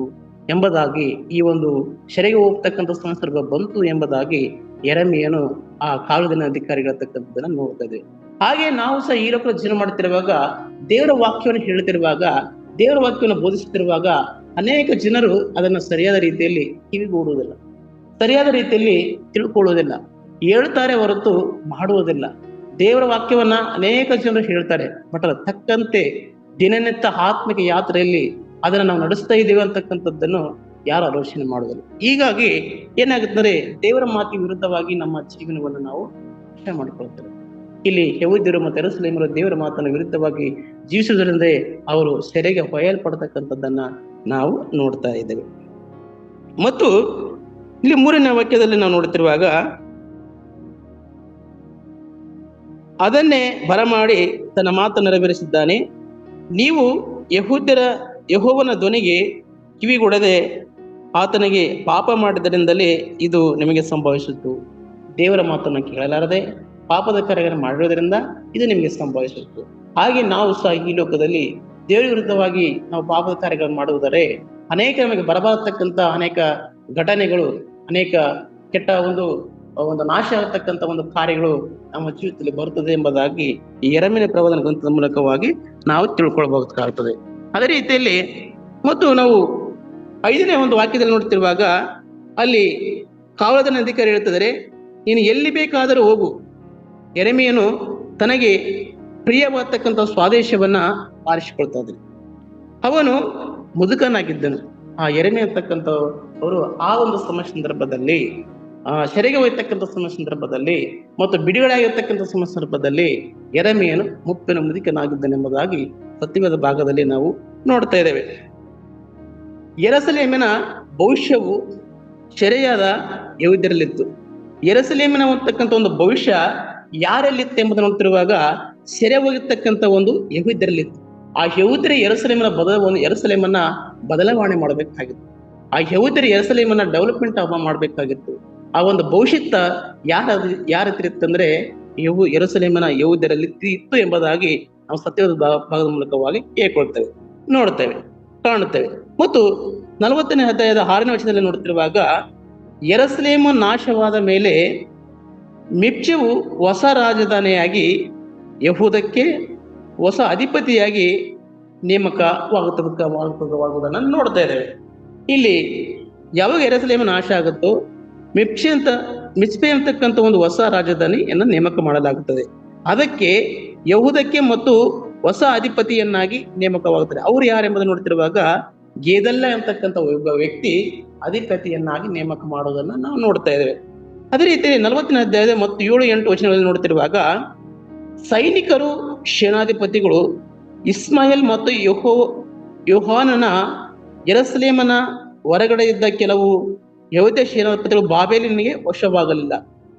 ಎಂಬುದಾಗಿ, ಈ ಒಂದು ಸೆರೆಗೆ ಹೋಗ್ತಕ್ಕಂಥ ಸಂದರ್ಭ ಬಂತು ಎಂಬುದಾಗಿ ಯೆರೆಮೀಯನು ಆ ಕಾಲದಿನ ಅಧಿಕಾರಿಗಳತಕ್ಕಂಥದ್ದನ್ನ ನೋಡ್ತಾ ಇದ್ದೇವೆ. ಹಾಗೆ ನಾವು ಸಹ ಈ ಲೋಕದ ಜೀವನ ಮಾಡುತ್ತಿರುವಾಗ, ದೇವರ ವಾಕ್ಯವನ್ನು ಹೇಳುತ್ತಿರುವಾಗ, ದೇವರ ವಾಕ್ಯವನ್ನು ಬೋಧಿಸುತ್ತಿರುವಾಗ ಅನೇಕ ಜನರು ಅದನ್ನು ಸರಿಯಾದ ರೀತಿಯಲ್ಲಿ ಕಿವಿಗೂಡುವುದಿಲ್ಲ, ಸರಿಯಾದ ರೀತಿಯಲ್ಲಿ ತಿಳ್ಕೊಳ್ಳುವುದಿಲ್ಲ, ಹೇಳ್ತಾರೆ ಹೊರತು ಮಾಡುವುದಿಲ್ಲ. ದೇವರ ವಾಕ್ಯವನ್ನ ಅನೇಕ ಜನರು ಹೇಳ್ತಾರೆ, ಬಟ್ ಅದರ ತಕ್ಕಂತೆ ದಿನನಿತ್ಯ ಆತ್ಮಿಕ ಯಾತ್ರೆಯಲ್ಲಿ ಅದನ್ನು ನಾವು ನಡೆಸ್ತಾ ಇದ್ದೇವೆ ಅಂತಕ್ಕಂಥದ್ದನ್ನು ಯಾರು ಆಲೋಚನೆ ಮಾಡುವುದಿಲ್ಲ. ಹೀಗಾಗಿ ಏನಾಗುತ್ತದೆ, ದೇವರ ಮಾತಿಗೆ ವಿರುದ್ಧವಾಗಿ ನಮ್ಮ ಜೀವನವನ್ನು ನಾವು ನಷ್ಟ ಮಾಡಿಕೊಳ್ತೇವೆ. ಇಲ್ಲಿ ಯೆಹೂದ್ಯರು ಮತ್ತು ಯೆರೂಸಲೇಮರು ದೇವರ ಮಾತನ್ನು ವಿರುದ್ಧವಾಗಿ ಜೀವಿಸುವುದರಿಂದ ಅವರು ಸೆರೆಗೆ ಒಯ್ಯಲ್ಪಡ್ತಕ್ಕಂಥದ್ದನ್ನ ನಾವು ನೋಡ್ತಾ ಇದ್ದೇವೆ. ಮತ್ತು ಇಲ್ಲಿ 3ನೇ ವಾಕ್ಯದಲ್ಲಿ ನಾವು ನೋಡುತ್ತಿರುವಾಗ, ಅದನ್ನೇ ಬರಮಾಡಿ ತನ್ನ ಮಾತನ್ನು ನೆರವೇರಿಸಿದ್ದಾನೆ. ನೀವು ಯೆಹೋವನ ಧ್ವನಿಗೆ ಕಿವಿಗೊಡದೆ ಆತನಿಗೆ ಪಾಪ ಮಾಡಿದ್ದರಿಂದಲೇ ಇದು ನಿಮಗೆ ಸಂಭವಿಸಿತು. ದೇವರ ಮಾತನ್ನು ಕೇಳಲಾರದೆ ಪಾಪದ ಕಾರ್ಯಗಳನ್ನು ಮಾಡಿರೋದ್ರಿಂದ ಇದು ನಿಮಗೆ ಸಂಭವಿಸಿತು. ಹಾಗೆ ನಾವು ಸಹ ಈ ಲೋಕದಲ್ಲಿ ದೇವರ ವಿರುದ್ಧವಾಗಿ ನಾವು ಪಾಪದ ಕಾರ್ಯಗಳನ್ನು ಮಾಡುವುದರೆ ಅನೇಕ ನಮಗೆ ಬರಬಾರತಕ್ಕಂಥ ಅನೇಕ ಘಟನೆಗಳು, ಅನೇಕ ಕೆಟ್ಟ ಒಂದು ನಾಶ ಆಗತಕ್ಕಂಥ ಒಂದು ಕಾರ್ಯಗಳು ನಮ್ಮ ಜೀವಿತದಲ್ಲಿ ಬರುತ್ತದೆ ಎಂಬುದಾಗಿ ಈ ಯೆರೆಮೀಯನ ಪ್ರವಾದನ ಗ್ರಂಥದ ಮೂಲಕವಾಗಿ ನಾವು ತಿಳ್ಕೊಳ್ಬಹುದಾಗುತ್ತದೆ. ಅದೇ ರೀತಿಯಲ್ಲಿ ಮತ್ತು ನಾವು 5ನೇ ಒಂದು ವಾಕ್ಯದಲ್ಲಿ ನೋಡ್ತಿರುವಾಗ ಅಲ್ಲಿ ಕಾವಲುದಾರನ ಅಧಿಕಾರಿ ಹೇಳ್ತಿದ್ದಾರೆ, ನೀನು ಎಲ್ಲಿ ಬೇಕಾದರೂ ಹೋಗು. ಯೆರೆಮೀಯನು ತನಗೆ ಪ್ರಿಯವಾಗತಕ್ಕಂಥ ಸ್ವಾದೇಶವನ್ನ ಆರಿಸಿಕೊಳ್ತಾ ಇದ್ದಾನೆ. ಅವನು ಮುದುಕನಾಗಿದ್ದನು. ಆ ಯೆರೆಮೀಯ ಅಂತಕ್ಕಂಥ ಅವರು ಆ ಒಂದು ಸಂದರ್ಭದಲ್ಲಿ, ಸೆರೆಗೆ ಹೋಗ್ತಕ್ಕಂಥ ಸಂದರ್ಭದಲ್ಲಿ ಮತ್ತು ಬಿಡುಗಡೆ ಆಗಿರ್ತಕ್ಕಂಥ ಸಂದರ್ಭದಲ್ಲಿ ಯೆರೆಮೀಯನು ಮುಪ್ಪಿನ ಮುದುಕನಾಗಿದ್ದನೆಂಬುದಾಗಿ ಸತ್ಯವೇದ ಭಾಗದಲ್ಲಿ ನಾವು ನೋಡ್ತಾ ಇದ್ದೇವೆ. ಯೆರೂಸಲೇಮಿನ ಭವಿಷ್ಯವು ಸೆರೆಯಾದ ಯೆಹೂದ್ಯರಲ್ಲಿತ್ತು. ಯೆರೂಸಲೇಮಿನ ಅಂತಕ್ಕಂಥ ಒಂದು ಭವಿಷ್ಯ ಯಾರಲ್ಲಿತ್ತು ಎಂಬುದನ್ನು ನೋಡ್ತಿರುವಾಗ ಸೆರೆ ಹೋಗಿರ್ತಕ್ಕಂಥ ಒಂದು ಯೆಹೂದ್ಯರಲ್ಲಿತ್ತು. ಆ ಯೆಹೂದ್ಯರ ಯೆರೂಸಲೇಮನ್ನ ಬದಲಾವಣೆ ಮಾಡಬೇಕಾಗಿತ್ತು. ಆ ಯೆಹೂದ್ಯರ ಯೆರೂಸಲೇಮನ್ನ ಡೆವಲಪ್ಮೆಂಟ್ ಮಾಡಬೇಕಾಗಿತ್ತು. ಆ ಒಂದು ಭವಿಷ್ಯತ್ತ ಯಾರ ಹತ್ರ ಇತ್ತಂದ್ರೆ ಯೆರೂಸಲೇಮನ ಯೆಹೂದ್ಯರಲ್ಲಿ ಇತ್ತು ಎಂಬುದಾಗಿ ನಾವು ಸತ್ಯದ ಭಾಗದ ಮೂಲಕವಾಗಿ ಕೇಳ್ಕೊಳ್ತೇವೆ, ನೋಡ್ತೇವೆ, ಕಾಣುತ್ತೇವೆ. ಮತ್ತು 40ನೇ ಅಧ್ಯಾಯದ 6ನೇ ವಚನದಲ್ಲಿ ನೋಡ್ತಿರುವಾಗ, ಯೆರೂಸಲೇಮ ನಾಶವಾದ ಮೇಲೆ ಮಿಪ್ಚವು ಹೊಸ ರಾಜಧಾನಿಯಾಗಿ ಯೆಹೂದಕ್ಕೆ ಹೊಸ ಅಧಿಪತಿಯಾಗಿ ನೇಮಕವಾಗುವುದನ್ನು ನೋಡ್ತಾ ಇದ್ದೇವೆ. ಇಲ್ಲಿ ಯಾವಾಗ ಯೆರೂಸಲೇಮ ನಾಶ ಆಗುತ್ತೋ ಮಿಚ್ಪೆ ಅಂತಕ್ಕಂಥ ಒಂದು ಹೊಸ ರಾಜಧಾನಿಯನ್ನು ನೇಮಕ ಮಾಡಲಾಗುತ್ತದೆ. ಅದಕ್ಕೆ ಯೆಹೂದಕ್ಕೆ ಮತ್ತು ಹೊಸ ಅಧಿಪತಿಯನ್ನಾಗಿ ನೇಮಕವಾಗುತ್ತದೆ. ಅವರು ಯಾರೆಂಬುದನ್ನು ನೋಡ್ತಿರುವಾಗ ಗೆದಲ್ಯ ಅಂತಕ್ಕಂಥ ಒಬ್ಬ ವ್ಯಕ್ತಿ ಅಧಿಪತಿಯನ್ನಾಗಿ ನೇಮಕ ಮಾಡುವುದನ್ನು ನಾವು ನೋಡ್ತಾ ಇದ್ದೇವೆ. ಅದೇ ರೀತಿ 40ನೇ ಅಧ್ಯಾಯದ ಮತ್ತು 7-8 ವಚನಗಳಲ್ಲಿ ನೋಡ್ತಿರುವಾಗ, ಸೈನಿಕರು ಸೇನಾಧಿಪತಿಗಳು ಇಸ್ಮಾಯೇಲ್ ಮತ್ತು ಯೋಹಾನನ ಯೆರೂಸಲೇಮನ ಹೊರಗಡೆ ಇದ್ದ ಕೆಲವು ಯೆಹೂದ್ಯ ಸೇನಾಧಿಪತಿಗಳು ಬಾಬೆಲಿನಿಗೆ ವಶವಾಗಲಿಲ್ಲ.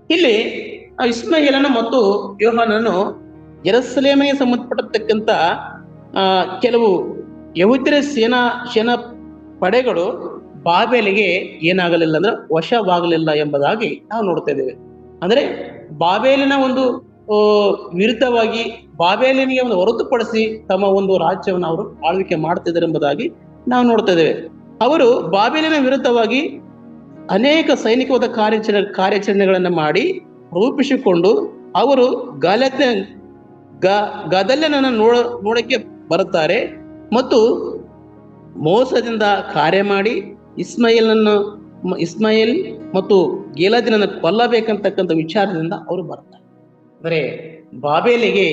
ಇಲ್ಲಿ ಇಸ್ಮಾಯೇಲನ ಮತ್ತು ಯೋಹಾನನು ಯೆರೂಸಲೇಮಿಗೆ ಸಂಬಂಧಪಟ್ಟತಕ್ಕಂಥ ಕೆಲವು ಯೆಹೂದ್ಯರ ಸೇನಾ ಪಡೆಗಳು ಬಾಬೆಲಿಗೆ ಏನಾಗಲಿಲ್ಲ ಅಂದ್ರೆ ವಶವಾಗಲಿಲ್ಲ ಎಂಬುದಾಗಿ ನಾವು ನೋಡ್ತಾ ಇದ್ದೇವೆ. ಅಂದ್ರೆ ಬಾಬೆಲಿನ ಒಂದು ವಿರುದ್ಧವಾಗಿ ಬಾಬೆಲಿನಿಗೆ ಒಂದು ಹೊರತುಪಡಿಸಿ ತಮ್ಮ ಒಂದು ರಾಜ್ಯವನ್ನು ಅವರು ಆಳ್ವಿಕೆ ಮಾಡ್ತಿದ್ದಾರೆ ಎಂಬುದಾಗಿ ನಾವು ನೋಡ್ತಾ ಇದ್ದೇವೆ. ಅವರು ಬಾಬೆಲಿನ ವಿರುದ್ಧವಾಗಿ ಅನೇಕ ಸೈನಿಕವಾದ ಕಾರ್ಯಾಚರಣೆಗಳನ್ನು ಮಾಡಿ ರೂಪಿಸಿಕೊಂಡು ಅವರು ಗದಲ್ಯನನ್ನು ನೋಡಕ್ಕೆ ಬರುತ್ತಾರೆ ಮತ್ತು ಮೋಸದಿಂದ ಕಾರ್ಯ ಮಾಡಿ ಇಸ್ಮಾಯೇಲ್ ಮತ್ತು ಗಿಲಾದಿನನ್ನು ಕೊಲ್ಲಬೇಕಂತಕ್ಕಂಥ ವಿಚಾರದಿಂದ ಅವರು ಬರ್ತಾರೆ. ಅಂದರೆ ಬಾಬೆಲಿಗೆ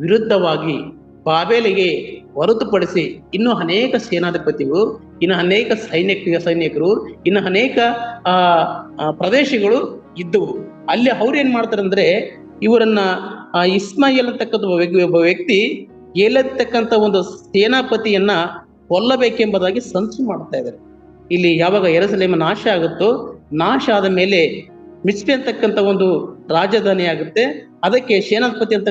ವಿರುದ್ಧವಾಗಿ, ಬಾಬೆಲಿಗೆ ಹೊರತುಪಡಿಸಿ ಇನ್ನೂ ಅನೇಕ ಸೇನಾಧಿಪತಿಗಳು, ಇನ್ನು ಅನೇಕ ಸೈನಿಕರು, ಇನ್ನು ಅನೇಕ ಪ್ರದೇಶಗಳು ಇದ್ದವು. ಅಲ್ಲಿ ಅವ್ರು ಏನ್ ಮಾಡ್ತಾರೆ ಅಂದ್ರೆ, ಇವರನ್ನ ಇಸ್ಮಾಯೇಲ್ ಅಂತಕ್ಕಂಥ ಒಬ್ಬ ವ್ಯಕ್ತಿ ಗೆಲ್ಲತಕ್ಕಂಥ ಒಂದು ಸೇನಾಪತಿಯನ್ನ ಕೊಲ್ಲಬೇಕೆಂಬುದಾಗಿ ಸಂಚು ಮಾಡ್ತಾ ಇದ್ದಾರೆ. ಇಲ್ಲಿ ಯಾವಾಗ ಯೆರೂಸಲೇಮ ನಾಶ ಆಗುತ್ತೋ, ನಾಶ ಆದ ಮೇಲೆ ಮಿಚ್ಪೆ ಅಂತಕ್ಕಂಥ ಒಂದು ರಾಜಧಾನಿ ಆಗುತ್ತೆ. ಅದಕ್ಕೆ ಸೇನಾಧಿಪತಿ ಅಂತ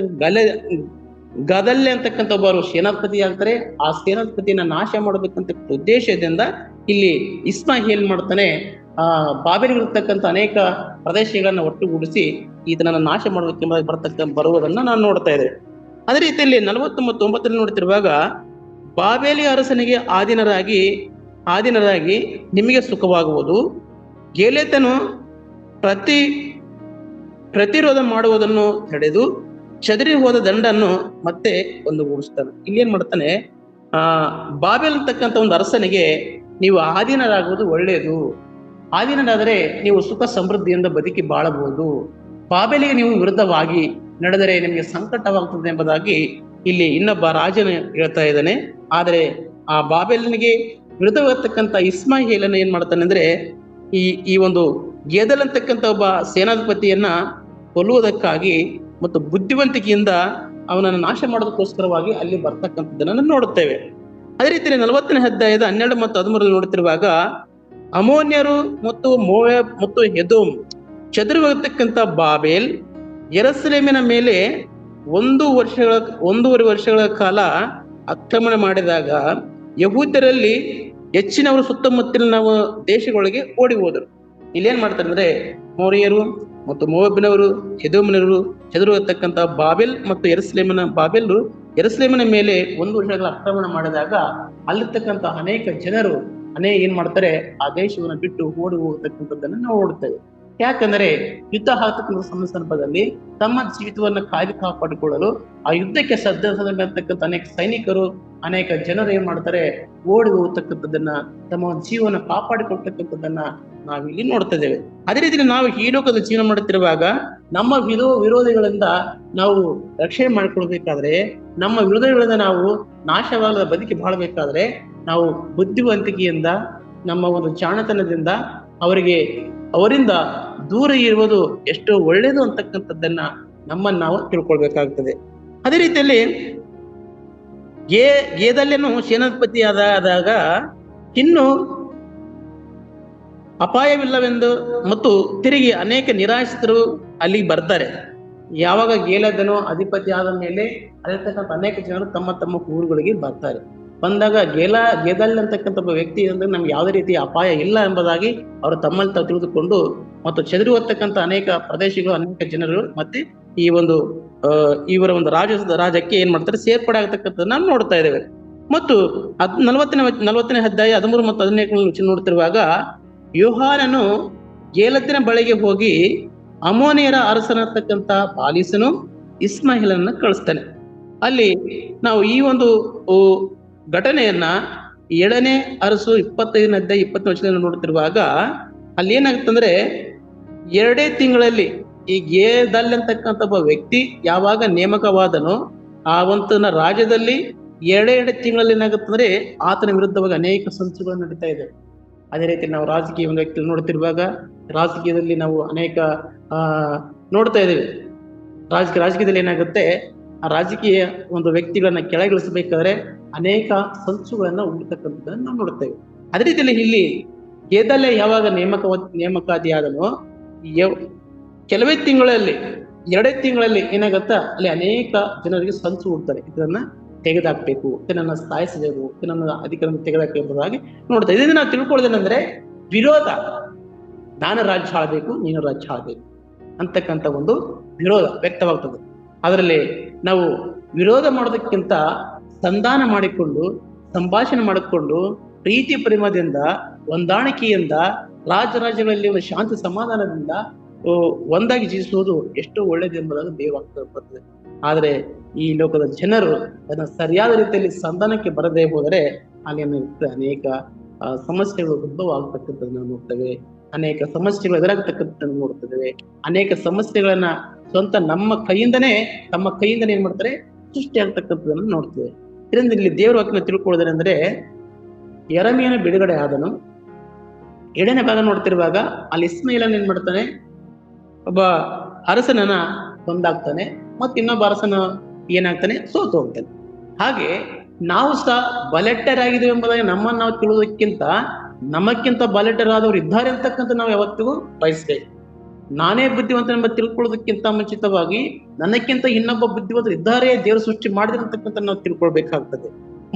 ಗದಲ್ಯ ಅಂತಕ್ಕಂಥ ಒಬ್ಬರು ಸೇನಾಧಿಪತಿ ಆಗ್ತಾರೆ. ಆ ಸೇನಾಧಿಪತಿಯನ್ನ ನಾಶ ಮಾಡಬೇಕಂತ ಉದ್ದೇಶದಿಂದ ಇಲ್ಲಿ ಇಸ್ಮಾಯೇಲ್ ಮಾಡ್ತಾನೆ, ಬಾಬೆಲಿಗಿರ್ತಕ್ಕಂಥ ಅನೇಕ ಪ್ರದೇಶಗಳನ್ನ ಒಟ್ಟುಗೂಡಿಸಿ ಇದನ್ನ ನಾಶ ಮಾಡಬೇಕೆಂಬ ಬರುವುದನ್ನ ನಾನು ನೋಡ್ತಾ ಇದ್ದೇವೆ. ಅದೇ ರೀತಿಯಲ್ಲಿ 40 ಮತ್ತು 9 ನೋಡ್ತಿರುವಾಗ, ಬಾಬೆಲಿ ಅರಸನಿಗೆ ಆಧೀನರಾಗಿ ಆಧೀನರಾಗಿ ನಿಮಗೆ ಸುಖವಾಗುವುದು. ಗೇಲೆತನು ಪ್ರತಿ ಪ್ರತಿರೋಧ ಮಾಡುವುದನ್ನು ತಡೆದು ಚದರಿ ಹೋದ ದಂಡನ್ನು ಮತ್ತೆ ಒಂದುಗೂಡಿಸ್ತಾನೆ. ಇಲ್ಲಿ ಏನ್ ಮಾಡ್ತಾನೆ, ಬಾಬೆಲ್ ಅಂತಕ್ಕಂಥ ಒಂದು ಅರಸನಿಗೆ ನೀವು ಆಧೀನರಾಗುವುದು ಒಳ್ಳೆಯದು, ಆಧೀನರಾದರೆ ನೀವು ಸುಖ ಸಮೃದ್ಧಿಯಿಂದ ಬದುಕಿ ಬಾಳಬಹುದು, ಬಾಬೆಲಿಗೆ ನೀವು ವಿರುದ್ಧವಾಗಿ ನಡೆದರೆ ನಿಮಗೆ ಸಂಕಟವಾಗ್ತದೆ ಎಂಬುದಾಗಿ ಇಲ್ಲಿ ಇನ್ನೊಬ್ಬ ರಾಜನು ಹೇಳ್ತಾ ಇದ್ದಾನೆ. ಆದರೆ ಆ ಬಾಬೆಲಿನಿಗೆ ವಿರುದ್ಧವಾಗಿರ್ತಕ್ಕಂಥ ಇಸ್ಮಾಯಿಲನ ಏನ್ ಮಾಡ್ತಾನೆ ಅಂದ್ರೆ, ಈ ಒಂದು ಗೆದಲ್ ಅಂತಕ್ಕಂಥ ಒಬ್ಬ ಸೇನಾಧಿಪತಿಯನ್ನ ಕೊಲ್ಲುವುದಕ್ಕಾಗಿ ಮತ್ತು ಬುದ್ಧಿವಂತಿಕೆಯಿಂದ ಅವನನ್ನು ನಾಶ ಮಾಡೋದಕ್ಕೋಸ್ಕರವಾಗಿ ಅಲ್ಲಿ ಬರ್ತಕ್ಕಂಥದ್ದನ್ನು ನೋಡುತ್ತೇವೆ. ಅದೇ ರೀತಿ 40ನೇ ಅಧ್ಯಾಯದ 12 ಮತ್ತು 13 ನೋಡುತ್ತಿರುವಾಗ ಅಮೋನ್ಯರು ಮತ್ತು ಮೋಯಾಬ್ ಮತ್ತು ಎದೋಮ್ ಚದುರಿ ಹೋಗತಕ್ಕಂಥ ಬಾಬೆಲ್ ಯೆರೂಸಲೇಮಿನ ಮೇಲೆ 1.5 ವರ್ಷಗಳ ಕಾಲ ಆಕ್ರಮಣ ಮಾಡಿದಾಗ ಯಹೂದ್ಯರಲ್ಲಿ ಹೆಚ್ಚಿನವರು ಸುತ್ತಮುತ್ತಲಿನ ದೇಶಗಳಿಗೆ ಓಡಿ ಹೋದರು. ಇಲ್ಲೇನ್ ಮಾಡ್ತಾರೆ ಅಂದ್ರೆ, ಮೋರಿಯರು ಮತ್ತು ಮೋವಾಬಿನವರು, ಎದೋಮಿನವರು ಚದುರಿರತಕ್ಕಂಥ ಬಾಬೆಲ್ ಮತ್ತು ಯೆರೂಸಲೇಮಿನ ಮೇಲೆ 1 ವರ್ಷಗಳ ಆಕ್ರಮಣ ಮಾಡಿದಾಗ ಅಲ್ಲಿರ್ತಕ್ಕಂಥ ಅನೇಕ ಜನರು ಏನ್ ಮಾಡ್ತಾರೆ, ಆ ದೇಶವನ್ನು ಬಿಟ್ಟು ಓಡಿ ಹೋಗತಕ್ಕಂಥದ್ದನ್ನು ನಾವು ನೋಡುತ್ತೇವೆ. ಯಾಕಂದ್ರೆ ಯುದ್ಧ ಆಗ್ತಕ್ಕಂಥ ಸಂದರ್ಭದಲ್ಲಿ ತಮ್ಮ ಜೀವಿತವನ್ನ ಕಾಪಾಡಿಕೊಳ್ಳಲು ಆ ಯುದ್ಧಕ್ಕೆ ಸಜ್ಜಾಗಿರ್ತಕ್ಕಂಥ ಅನೇಕ ಸೈನಿಕರು, ಅನೇಕ ಜನರು ಏನ್ ಮಾಡ್ತಾರೆ, ಓಡಿ ಹೋಗತಕ್ಕಂಥದ್ದನ್ನ, ತಮ್ಮ ಜೀವನ ಕಾಪಾಡಿಕೊಳ್ತಕ್ಕಂಥದ್ದನ್ನ ನಾವಿಲ್ಲಿ ನೋಡ್ತಾ ಇದ್ದೇವೆ. ಅದೇ ರೀತಿ ನಾವು ಈ ಲೋಕದ ಜೀವನ ಮಾಡುತ್ತಿರುವಾಗ ನಮ್ಮ ವಿರೋಧಿಗಳಿಂದ ನಾವು ರಕ್ಷಣೆ ಮಾಡಿಕೊಳ್ಬೇಕಾದ್ರೆ, ನಮ್ಮ ವಿರೋಧಿಗಳಿಂದ ನಾವು ನಾಶವಾಗದ ಬದುಕಿ ಬಾಳ್ಬೇಕಾದ್ರೆ ನಾವು ಬುದ್ಧಿವಂತಿಕೆಯಿಂದ, ನಮ್ಮ ಒಂದು ಜಾಣತನದಿಂದ ಅವರಿಂದ ದೂರ ಇರುವುದು ಎಷ್ಟು ಒಳ್ಳೆಯದು ಅಂತಕ್ಕಂಥದ್ದನ್ನ ನಮ್ಮನ್ನು ನಾವು ತಿಳ್ಕೊಳ್ಬೇಕಾಗ್ತದೆ. ಅದೇ ರೀತಿಯಲ್ಲಿ ಗೇದಲ್ಯನು ಸೇನಾಧಿಪತಿ ಆದಾಗ ಇನ್ನು ಅಪಾಯವಿಲ್ಲವೆಂದು ಮತ್ತು ತಿರುಗಿ ಅನೇಕ ನಿರಾಶ್ರಿತರು ಅಲ್ಲಿಗೆ ಬರ್ತಾರೆ. ಯಾವಾಗ ಗೇಲದನು ಅಧಿಪತಿ ಆದ ಮೇಲೆ ಅಲ್ಲಿರ್ತಕ್ಕಂಥ ಅನೇಕ ಜನರು ತಮ್ಮ ತಮ್ಮ ಊರುಗಳಿಗೆ ಬರ್ತಾರೆ. ಬಂದಾಗ ಗೇದಲ್ ಅಂತಕ್ಕಂಥ ಒಬ್ಬ ವ್ಯಕ್ತಿ ಅಂದ್ರೆ ನಮ್ಗೆ ಯಾವುದೇ ರೀತಿಯ ಅಪಾಯ ಇಲ್ಲ ಎಂಬುದಾಗಿ ಅವರು ತಮ್ಮಲ್ಲಿ ತಾವು ತಿಳಿದುಕೊಂಡು ಮತ್ತು ಚದುರಿ ಹೋಗ್ತಕ್ಕಂಥ ಅನೇಕ ಪ್ರದೇಶಗಳು, ಅನೇಕ ಜನರು ಮತ್ತೆ ಇವರ ಒಂದು ರಾಜ್ಯಕ್ಕೆ ಏನ್ ಮಾಡ್ತಾರೆ, ಸೇರ್ಪಡೆ ಆಗ್ತಕ್ಕಂಥದ್ದು ನಾವು ನೋಡ್ತಾ ಇದ್ದೇವೆ. ಮತ್ತು 40ನೇ ಅಧ್ಯಾಯ 13 ಮತ್ತು 14 ನೋಡ್ತಿರುವಾಗ ಯೋಹಾನನು ಗೇಲತಿನ ಬಳಿಗೆ ಹೋಗಿ ಅಮೋನಿಯರ ಅರಸನತಕ್ಕಂಥ ಬಾಲಿಸನು ಇಸ್ಮಾಯಿಲನ್ನ ಕಳಿಸ್ತಾನೆ. ಅಲ್ಲಿ ನಾವು ಈ ಒಂದು ಘಟನೆಯನ್ನ 7ನೇ ಅರಸು 25ನೇ ಅಧ್ಯಾಯ 20 ನೋಡ್ತಿರುವಾಗ ಅಲ್ಲಿ ಏನಾಗುತ್ತಂದ್ರೆ, 2 ತಿಂಗಳಲ್ಲಿ ಈ ಗೇದಲ್ ಅಂತಕ್ಕಂಥ ಒಬ್ಬ ವ್ಯಕ್ತಿ ಯಾವಾಗ ನೇಮಕವಾದನೋ ಆ ಒಂತನ ರಾಜ್ಯದಲ್ಲಿ 2 ತಿಂಗಳಲ್ಲಿ ಏನಾಗುತ್ತಂದ್ರೆ ಆತನ ವಿರುದ್ಧವಾಗಿ ಅನೇಕ ಸಂಚುಗಳು ನಡೀತಾ ಇದೆ. ಅದೇ ರೀತಿ ನಾವು ರಾಜಕೀಯ ಒಂದು ವ್ಯಕ್ತಿ ನೋಡ್ತಿರುವಾಗ ರಾಜಕೀಯದಲ್ಲಿ ನಾವು ಅನೇಕ ನೋಡ್ತಾ ಇದ್ದೇವೆ. ರಾಜಕೀಯದಲ್ಲಿ ಏನಾಗುತ್ತೆ, ಆ ರಾಜಕೀಯ ಒಂದು ವ್ಯಕ್ತಿಗಳನ್ನ ಕೆಳಗಿಳಿಸಬೇಕಾದ್ರೆ ಅನೇಕ ಸಂಚುಗಳನ್ನ ಉಡ್ತಕ್ಕಂಥದ್ದನ್ನು ನಾವು ನೋಡ್ತೇವೆ. ಅದೇ ರೀತಿಯಲ್ಲಿ ಇಲ್ಲಿ ಗೇದಲ್ಯ ಯಾವಾಗ ನೇಮಕಾದಿಯಾದನೋ ಕೆಲವೇ ತಿಂಗಳಲ್ಲಿ 2 ತಿಂಗಳಲ್ಲಿ ಏನಾಗುತ್ತಾ ಅಲ್ಲಿ ಅನೇಕ ಜನರಿಗೆ ಸಂಚು ಉಡ್ತಾರೆ. ಇದನ್ನ ತೆಗೆದಾಕ್ಬೇಕು, ಇದನ್ನ ಸಾಯಿಸಬೇಕು, ಇದನ್ನ ಅಧಿಕಾರವನ್ನು ತೆಗೆದಾಕಿ ಎಂಬುದಾಗಿ ನೋಡ್ತಾ. ಇದರಿಂದ ನಾವು ತಿಳ್ಕೊಳ್ಳೋದೇನೆಂದ್ರೆ, ವಿರೋಧ, ನಾನು ರಾಜ್ಯ ಆಳ್ಬೇಕು, ನೀನು ರಾಜ್ಯ ಆಳ್ಬೇಕು ಅಂತಕ್ಕಂಥ ಒಂದು ವಿರೋಧ ವ್ಯಕ್ತವಾಗ್ತದೆ. ಅದರಲ್ಲಿ ನಾವು ವಿರೋಧ ಮಾಡೋದಕ್ಕಿಂತ ಸಂಧಾನ ಮಾಡಿಕೊಂಡು, ಸಂಭಾಷಣೆ ಮಾಡಿಕೊಂಡು, ಪ್ರೀತಿ ಪ್ರೇಮದಿಂದ, ಹೊಂದಾಣಿಕೆಯಿಂದ, ರಾಜ್ಯಗಳಲ್ಲಿ ಒಂದು ಶಾಂತಿ ಸಮಾಧಾನದಿಂದ ಒಂದಾಗಿ ಜೀವಿಸುವುದು ಎಷ್ಟು ಒಳ್ಳೆಯದು ಎಂಬುದಾಗಿ ದೇವಾಗ್ತದೆ. ಆದರೆ ಈ ಲೋಕದ ಜನರು ಅದನ್ನ ಸರಿಯಾದ ರೀತಿಯಲ್ಲಿ ಸಂಧಾನಕ್ಕೆ ಬರದೇ ಹೋದರೆ ಅಲ್ಲಿ ಅನೇಕ ಸಮಸ್ಯೆಗಳು ಉದ್ಭವ ಆಗ್ತಕ್ಕಂಥದ್ದನ್ನು ನೋಡ್ತೇವೆ, ಅನೇಕ ಸಮಸ್ಯೆಗಳು ಎದುರಾಗ್ತಕ್ಕಂಥದ್ದನ್ನು ನೋಡ್ತಿದ್ದೇವೆ, ಅನೇಕ ಸಮಸ್ಯೆಗಳನ್ನ ಸ್ವಂತ ತಮ್ಮ ಕೈಯಿಂದನೇ ಏನ್ ಮಾಡ್ತಾರೆ, ಸೃಷ್ಟಿ ಆಗ್ತಕ್ಕಂಥದ್ದನ್ನು ನೋಡ್ತೇವೆ. ಇದರಿಂದ ಇಲ್ಲಿ ದೇವರ ವಾಕ್ಯನ ತಿಳ್ಕೊಳ್ಳೋದೇನೆಂದ್ರೆ, ಯೆರೆಮೀಯನ ಬಿಡುಗಡೆ ಆದನು. 7ನೇ ಭಾಗ ನೋಡ್ತಿರುವಾಗ ಅಲ್ಲಿ ಇಸ್ಮಾಯಿಲನ ಏನ್ ಮಾಡ್ತಾನೆ, ಒಬ್ಬ ಅರಸನನ್ನ ಕೊಂದಾಗ್ತಾನೆ, ಮತ್ತೆ ಇನ್ನೊಬ್ಬ ಅರಸನ ಏನಾಗ್ತಾನೆ, ಸೋತು ಹೋಗ್ತಾನೆ. ಹಾಗೆ ನಾವು ಸಹ ಬಲೆಟ್ಟರಾಗಿದ್ದೇವೆ ಎಂಬುದಾಗಿ ನಮ್ಮನ್ನು ನಾವು ತಿಳಿಯೋದಕ್ಕಿಂತ ನಮಕ್ಕಿಂತ ಬಲೆಟ್ಟರಾದವರು ಇದ್ದಾರೆ ಅಂತಕ್ಕಂಥ ನಾವು ಯಾವತ್ತಿಗೂ ಬಯಸ್ಬೇಕು. ನಾನೇ ಬುದ್ಧಿವಂತನೆಂಬ ತಿಳ್ಕೊಳ್ಳೋದಕ್ಕಿಂತ ಮುಂಚಿತವಾಗಿ ನನಕ್ಕಿಂತ ಇನ್ನೊಬ್ಬ ಬುದ್ಧಿವಂತರು ಇದ್ದಾರೆ, ದೇವರು ಸೃಷ್ಟಿ ಮಾಡಿದಂತಕ್ಕಂಥ ನಾವು ತಿಳ್ಕೊಳ್ಬೇಕಾಗ್ತದೆ.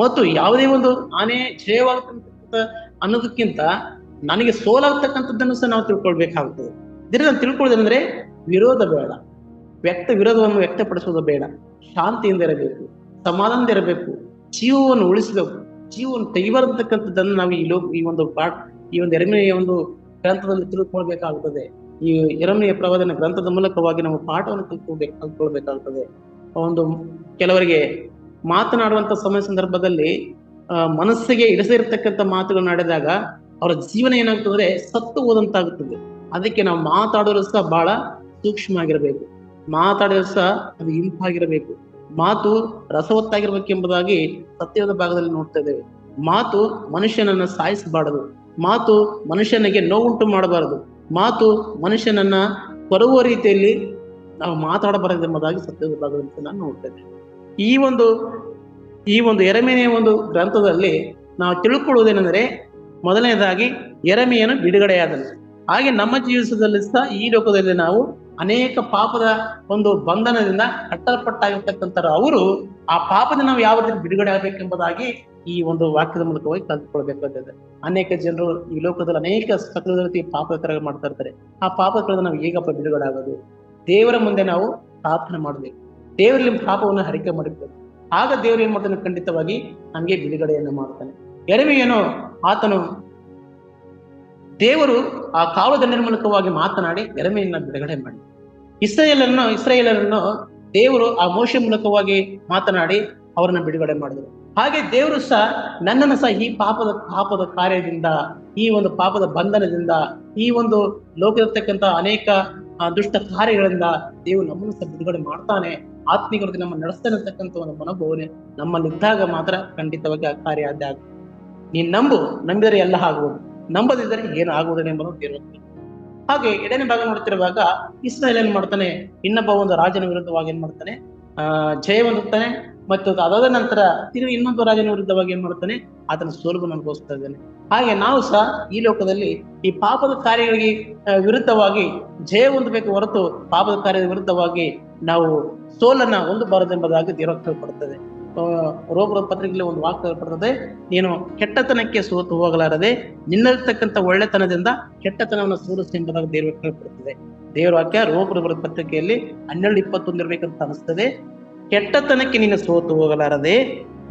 ಮತ್ತು ಯಾವುದೇ ಒಂದು ನಾನೇ ಜಯವಾಗ್ತಕ್ಕಂಥ ಅನ್ನೋದಕ್ಕಿಂತ ನನಗೆ ಸೋಲಾಗ್ತಕ್ಕಂಥದ್ದನ್ನು ಸಹ ನಾವು ತಿಳ್ಕೊಳ್ಬೇಕಾಗ್ತದೆ. ಇದರಿಂದ ತಿಳ್ಕೊಳ್ಳೋದಂದ್ರೆ ವಿರೋಧ ಬೇಡ, ವಿರೋಧವನ್ನು ವ್ಯಕ್ತಪಡಿಸೋದು ಬೇಡ, ಶಾಂತಿಯಿಂದ ಇರಬೇಕು, ಸಮಾಧಾನದಿಂದ ಇರಬೇಕು, ಜೀವವನ್ನು ಉಳಿಸಬೇಕು. ಜೀವನ ತೆಗಿಬಾರತಕ್ಕಂಥದ್ದನ್ನು ನಾವು ಈ ಒಂದು ಈ ಒಂದು ಯೆರೆಮೀಯನ ಒಂದು ಗ್ರಂಥದಲ್ಲಿ ತಿಳ್ಕೊಳ್ಬೇಕಾಗುತ್ತದೆ. ಈ ಯೆರೆಮೀಯ ಪ್ರವಾದನ ಗ್ರಂಥದ ಮೂಲಕವಾಗಿ ನಾವು ಪಾಠವನ್ನು ಕಲ್ತ್ಕೊಳ್ಬೇಕಾಗುತ್ತದೆ. ಒಂದು ಕೆಲವರಿಗೆ ಮಾತನಾಡುವಂತ ಸಂದರ್ಭದಲ್ಲಿ ಮನಸ್ಸಿಗೆ ಇರಿಸಿರ್ತಕ್ಕಂಥ ಮಾತುಗಳು ನಡೆದಾಗ ಅವರ ಜೀವನ ಏನಾಗ್ತದೆ, ಸತ್ತು ಹೋದಂತಾಗುತ್ತದೆ. ಅದಕ್ಕೆ ನಾವು ಮಾತಾಡೋರು ಸಹ ಬಹಳ ಸೂಕ್ಷ್ಮ ಆಗಿರಬೇಕು. ಮಾತಾಡೋರು ಸಹ ಅದು ಇಂಪಾಗಿರಬೇಕು. ಮಾತು ರಸವತ್ತಾಗಿರ್ಬೇಕೆಂಬುದಾಗಿ ಸತ್ಯದ ಭಾಗದಲ್ಲಿ ನೋಡ್ತಾ ಇದ್ದೇವೆ. ಮಾತು ಮನುಷ್ಯನನ್ನ ಸಾಯಿಸಬಾರದು. ಮಾತು ಮನುಷ್ಯನಿಗೆ ನೋವುಂಟು ಮಾಡಬಾರದು. ಮಾತು ಮನುಷ್ಯನನ್ನ ಕೊರುವ ರೀತಿಯಲ್ಲಿ ನಾವು ಮಾತಾಡಬಾರದು ಎಂಬುದಾಗಿ ಸತ್ಯದ ಭಾಗದಲ್ಲಿ ನಾನು ನೋಡ್ತಾ ಇದ್ದೇವೆ. ಈ ಒಂದು ಯೆರೆಮೀಯನ ಒಂದು ಗ್ರಂಥದಲ್ಲಿ ನಾವು ತಿಳ್ಕೊಳ್ಳುವುದೇನೆಂದರೆ, ಮೊದಲನೇದಾಗಿ ಯೆರೆಮೀಯನು ಬಿಡುಗಡೆಯಾದನು. ಹಾಗೆ ನಮ್ಮ ಜೀವಿತದಲ್ಲಿ ಸಹ ಈ ಲೋಕದಲ್ಲಿ ನಾವು ಅನೇಕ ಪಾಪದ ಒಂದು ಬಂಧನದಿಂದ ಕಟ್ಟಲ್ಪಟ್ಟಾಗಿರ್ತಕ್ಕಂಥ ಅವರು ಆ ಪಾಪದಿಂದ ನಾವು ಯಾವ ರೀತಿ ಬಿಡುಗಡೆ ಆಗಬೇಕೆಂಬುದಾಗಿ ಈ ಒಂದು ವಾಕ್ಯದ ಮೂಲಕವಾಗಿ ಕಲ್ತ್ಕೊಳ್ಬೇಕಾಗ್ತದೆ. ಅನೇಕ ಜನರು ಈ ಲೋಕದಲ್ಲಿ ಅನೇಕ ಸಕಲ ರೀತಿ ಪಾಪಕರ ಮಾಡ್ತಾ ಇರ್ತಾರೆ. ಆ ಪಾಪಗಳಿಂದ ನಾವು ಹೇಗಪ್ಪ ಬಿಡುಗಡೆ ಆಗೋದು? ದೇವರ ಮುಂದೆ ನಾವು ಪ್ರಾರ್ಥನೆ ಮಾಡಬೇಕು. ದೇವರಲ್ಲಿ ಪಾಪವನ್ನು ಹರಿಕೆ ಮಾಡಬೇಕು. ಆಗ ದೇವರು ಏನ್ ಮಾಡ್ತಾನೆ, ಖಂಡಿತವಾಗಿ ನಮಗೆ ಬಿಡುಗಡೆಯನ್ನು ಮಾಡ್ತಾನೆ. ಯೆರೆಮೀಯನು ಆತನು ದೇವರು ಆ ಕಾವಲುದಂಡಿನ ಮೂಲಕವಾಗಿ ಮಾತನಾಡಿ ಯೆರೆಮೀಯನನ್ನ ಬಿಡುಗಡೆ ಮಾಡಿ, ಇಸ್ರಾಯೇಲರನ್ನು ದೇವರು ಆ ಮೋಶೆ ಮೂಲಕವಾಗಿ ಮಾತನಾಡಿ ಅವರನ್ನ ಬಿಡುಗಡೆ ಮಾಡಿದರು. ಹಾಗೆ ದೇವರು ಸಹ ನನ್ನನ್ನು ಸಹ ಈ ಪಾಪದ ಕಾರ್ಯದಿಂದ, ಈ ಒಂದು ಪಾಪದ ಬಂಧನದಿಂದ, ಈ ಒಂದು ಲೋಕದಲ್ಲಿರ್ತಕ್ಕಂಥ ಅನೇಕ ದುಷ್ಟ ಕಾರ್ಯಗಳಿಂದ ದೇವರು ನಮ್ಮನ್ನು ಸಹ ಬಿಡುಗಡೆ ಮಾಡ್ತಾನೆ. ಆತ್ಮಿಕ ನಮ್ಮ ನಡೆಸ್ತಾನೆ ಅಂತಕ್ಕಂಥ ಒಂದು ಮನೋಭಾವನೆ ನಮ್ಮಲ್ಲಿದ್ದಾಗ ಮಾತ್ರ ಖಂಡಿತವಾಗಿ ಆ ಕಾರ್ಯ ಆದ. ನೀನ್ ನಂಬಿದರೆ ಎಲ್ಲ ಆಗುವುದು, ನಂಬದಿದ್ದರೆ ಏನು ಆಗುವುದಿಲ್ಲ ಎಂಬುದು ದೇವರು. ಹಾಗೆ ಎರಡನೇ ಭಾಗ ನೋಡ್ತಿರುವಾಗ ಇಸ್ರಾಯೇಲ್ ಏನ್ ಮಾಡ್ತಾನೆ, ಇನ್ನೊಬ್ಬ ಒಂದು ರಾಜನ ವಿರುದ್ಧವಾಗಿ ಏನ್ ಮಾಡ್ತಾನೆ, ಜಯ ಹೊಂದುತ್ತಾನೆ. ಮತ್ತು ಅದಾದ ನಂತರ ತಿರುಗಿ ಇನ್ನೊಬ್ಬ ರಾಜನ ವಿರುದ್ಧವಾಗಿ ಏನ್ ಮಾಡ್ತಾನೆ, ಆತನ ಸೋಲನ್ನು ಅನುಭವಿಸ್ತಾ ಇದ್ದಾನೆ. ಹಾಗೆ ನಾವು ಸಹ ಈ ಲೋಕದಲ್ಲಿ ಈ ಪಾಪದ ಕಾರ್ಯಗಳಿಗೆ ವಿರುದ್ಧವಾಗಿ ಜಯ ಹೊಂದಬೇಕು ಹೊರತು ಪಾಪದ ಕಾರ್ಯದ ವಿರುದ್ಧವಾಗಿ ನಾವು ಸೋಲನ್ನ ಹೊಂದಬಾರದೆಂಬುದಾಗಿ ದೇವರು ಪಡ್ತದೆ. ರೋಮರ ಪತ್ರಿಕೆಯಲ್ಲಿ ಒಂದು ವಾಕ್ಯ ಬರ್ತದೆ, ನೀನು ಕೆಟ್ಟತನಕ್ಕೆ ಸೋತು ಹೋಗಲಾರದೆ ನಿನ್ನಲ್ಲಿರ್ತಕ್ಕಂಥ ಒಳ್ಳೆತನದಿಂದ ಕೆಟ್ಟತನವನ್ನು ಸೋಲಿಸಿ ಎಂಬುದಾಗಿ ದೇವರು ಹೇಳ್ಕೊಡ್ತದೆ. ದೇವರ ವಾಕ್ಯ ರೋಮರ ಪತ್ರಿಕೆಯಲ್ಲಿ 12:21 ಇರ್ಬೇಕಂತ ಅನಿಸ್ತದೆ. ಕೆಟ್ಟತನಕ್ಕೆ ನೀನು ಸೋತು ಹೋಗಲಾರದೆ